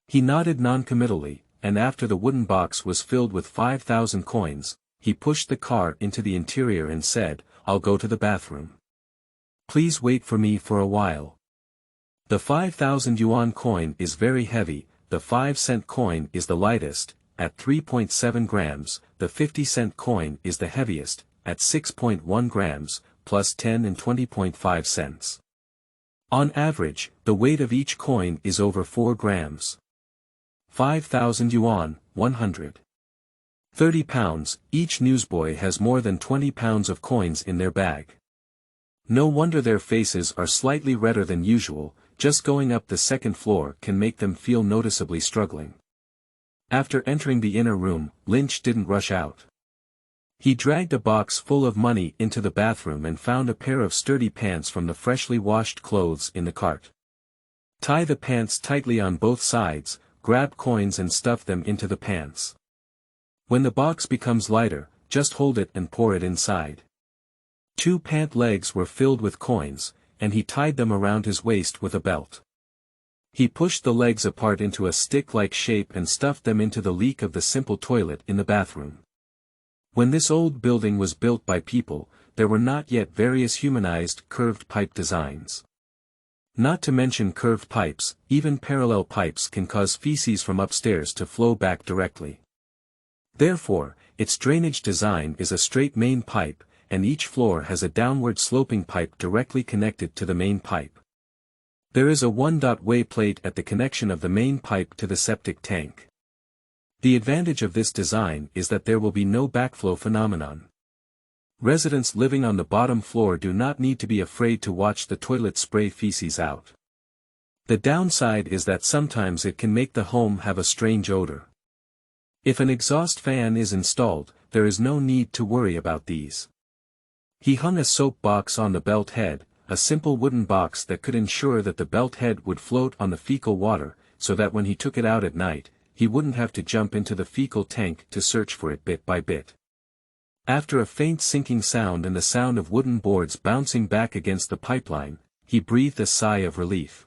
He nodded noncommittally, and after the wooden box was filled with 5,000 coins, he pushed the car into the interior and said, "I'll go to the bathroom. Please wait for me for a while." The 5,000 yuan coin is very heavy, the 5-cent coin is the lightest, at 3.7 grams, the 50-cent coin is the heaviest, at 6.1 grams, plus 10 and 20.5 cents. On average, the weight of each coin is over 4 grams. 5,000 yuan, 130 pounds, each newsboy has more than 20 pounds of coins in their bag. No wonder their faces are slightly redder than usual, just going up the second floor can make them feel noticeably struggling. After entering the inner room, Lynch didn't rush out. He dragged a box full of money into the bathroom and found a pair of sturdy pants from the freshly washed clothes in the cart. Tie the pants tightly on both sides, grab coins and stuff them into the pants. When the box becomes lighter, just hold it and pour it inside. 2 pant legs were filled with coins, and he tied them around his waist with a belt. He pushed the legs apart into a stick-like shape and stuffed them into the leak of the simple toilet in the bathroom. When this old building was built by people, there were not yet various humanized curved pipe designs. Not to mention curved pipes, even parallel pipes can cause feces from upstairs to flow back directly. Therefore, its drainage design is a straight main pipe, and each floor has a downward sloping pipe directly connected to the main pipe. There is a one-way plate at the connection of the main pipe to the septic tank. The advantage of this design is that there will be no backflow phenomenon. Residents living on the bottom floor do not need to be afraid to watch the toilet spray feces out. The downside is that sometimes it can make the home have a strange odor. If an exhaust fan is installed, there is no need to worry about these. He hung a soap box on the belt head, a simple wooden box that could ensure that the belt head would float on the fecal water, so that when he took it out at night, he wouldn't have to jump into the fecal tank to search for it bit by bit. After a faint sinking sound and the sound of wooden boards bouncing back against the pipeline, he breathed a sigh of relief.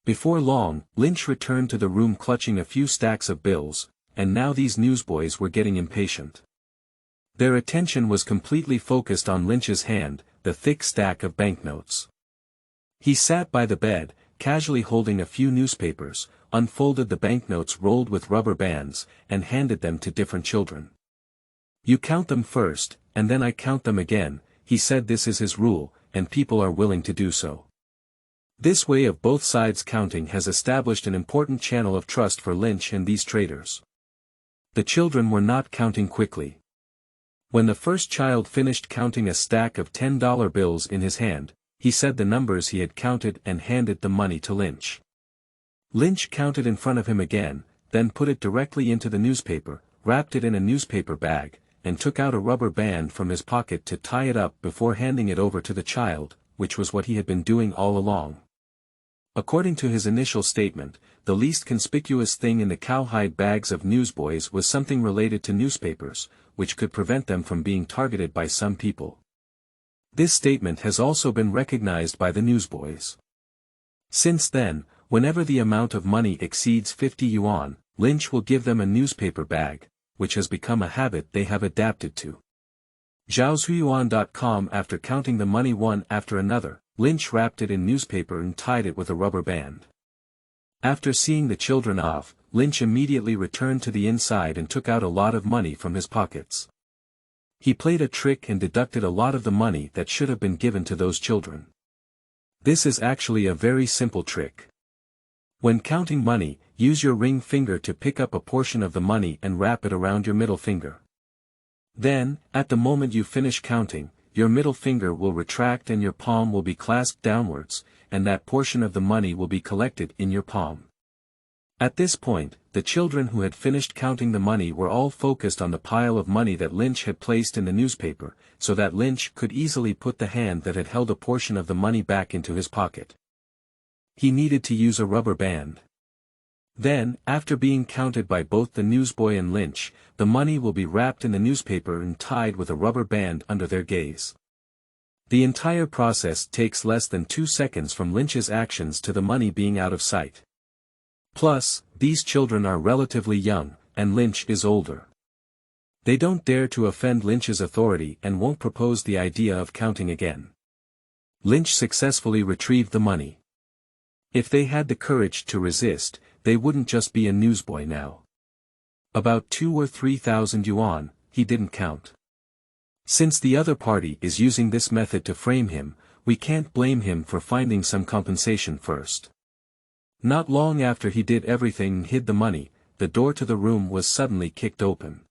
Before long, Lynch returned to the room clutching a few stacks of bills, and now these newsboys were getting impatient. Their attention was completely focused on Lynch's hand, the thick stack of banknotes. He sat by the bed, casually holding a few newspapers, unfolded the banknotes rolled with rubber bands, and handed them to different children. "You count them first, and then I count them again," he said. This is his rule, and people are willing to do so. This way of both sides counting has established an important channel of trust for Lynch and these traders. The children were not counting quickly. When the first child finished counting a stack of $10 bills in his hand, he said the numbers he had counted and handed the money to Lynch. Lynch counted in front of him again, then put it directly into the newspaper, wrapped it in a newspaper bag, and took out a rubber band from his pocket to tie it up before handing it over to the child, which was what he had been doing all along. According to his initial statement, the least conspicuous thing in the cowhide bags of newsboys was something related to newspapers, which could prevent them from being targeted by some people. This statement has also been recognized by the newsboys. Since then, whenever the amount of money exceeds 50 yuan, Lynch will give them a newspaper bag, which has become a habit they have adapted to. Zhaoshuyuan.com. After counting the money one after another, Lynch wrapped it in newspaper and tied it with a rubber band. After seeing the children off, Lynch immediately returned to the inside and took out a lot of money from his pockets. He played a trick and deducted a lot of the money that should have been given to those children. This is actually a very simple trick. When counting money, use your ring finger to pick up a portion of the money and wrap it around your middle finger. Then, at the moment you finish counting, your middle finger will retract and your palm will be clasped downwards, and that portion of the money will be collected in your palm. At this point, the children who had finished counting the money were all focused on the pile of money that Lynch had placed in the newspaper, so that Lynch could easily put the hand that had held a portion of the money back into his pocket. He needed to use a rubber band. Then, after being counted by both the newsboy and Lynch, the money will be wrapped in the newspaper and tied with a rubber band under their gaze. The entire process takes less than 2 seconds from Lynch's actions to the money being out of sight. Plus, these children are relatively young, and Lynch is older. They don't dare to offend Lynch's authority and won't propose the idea of counting again. Lynch successfully retrieved the money. If they had the courage to resist, they wouldn't just be a newsboy now. About 2,000 or 3,000 yuan, he didn't count. Since the other party is using this method to frame him, we can't blame him for finding some compensation first. Not long after he did everything and hid the money, the door to the room was suddenly kicked open.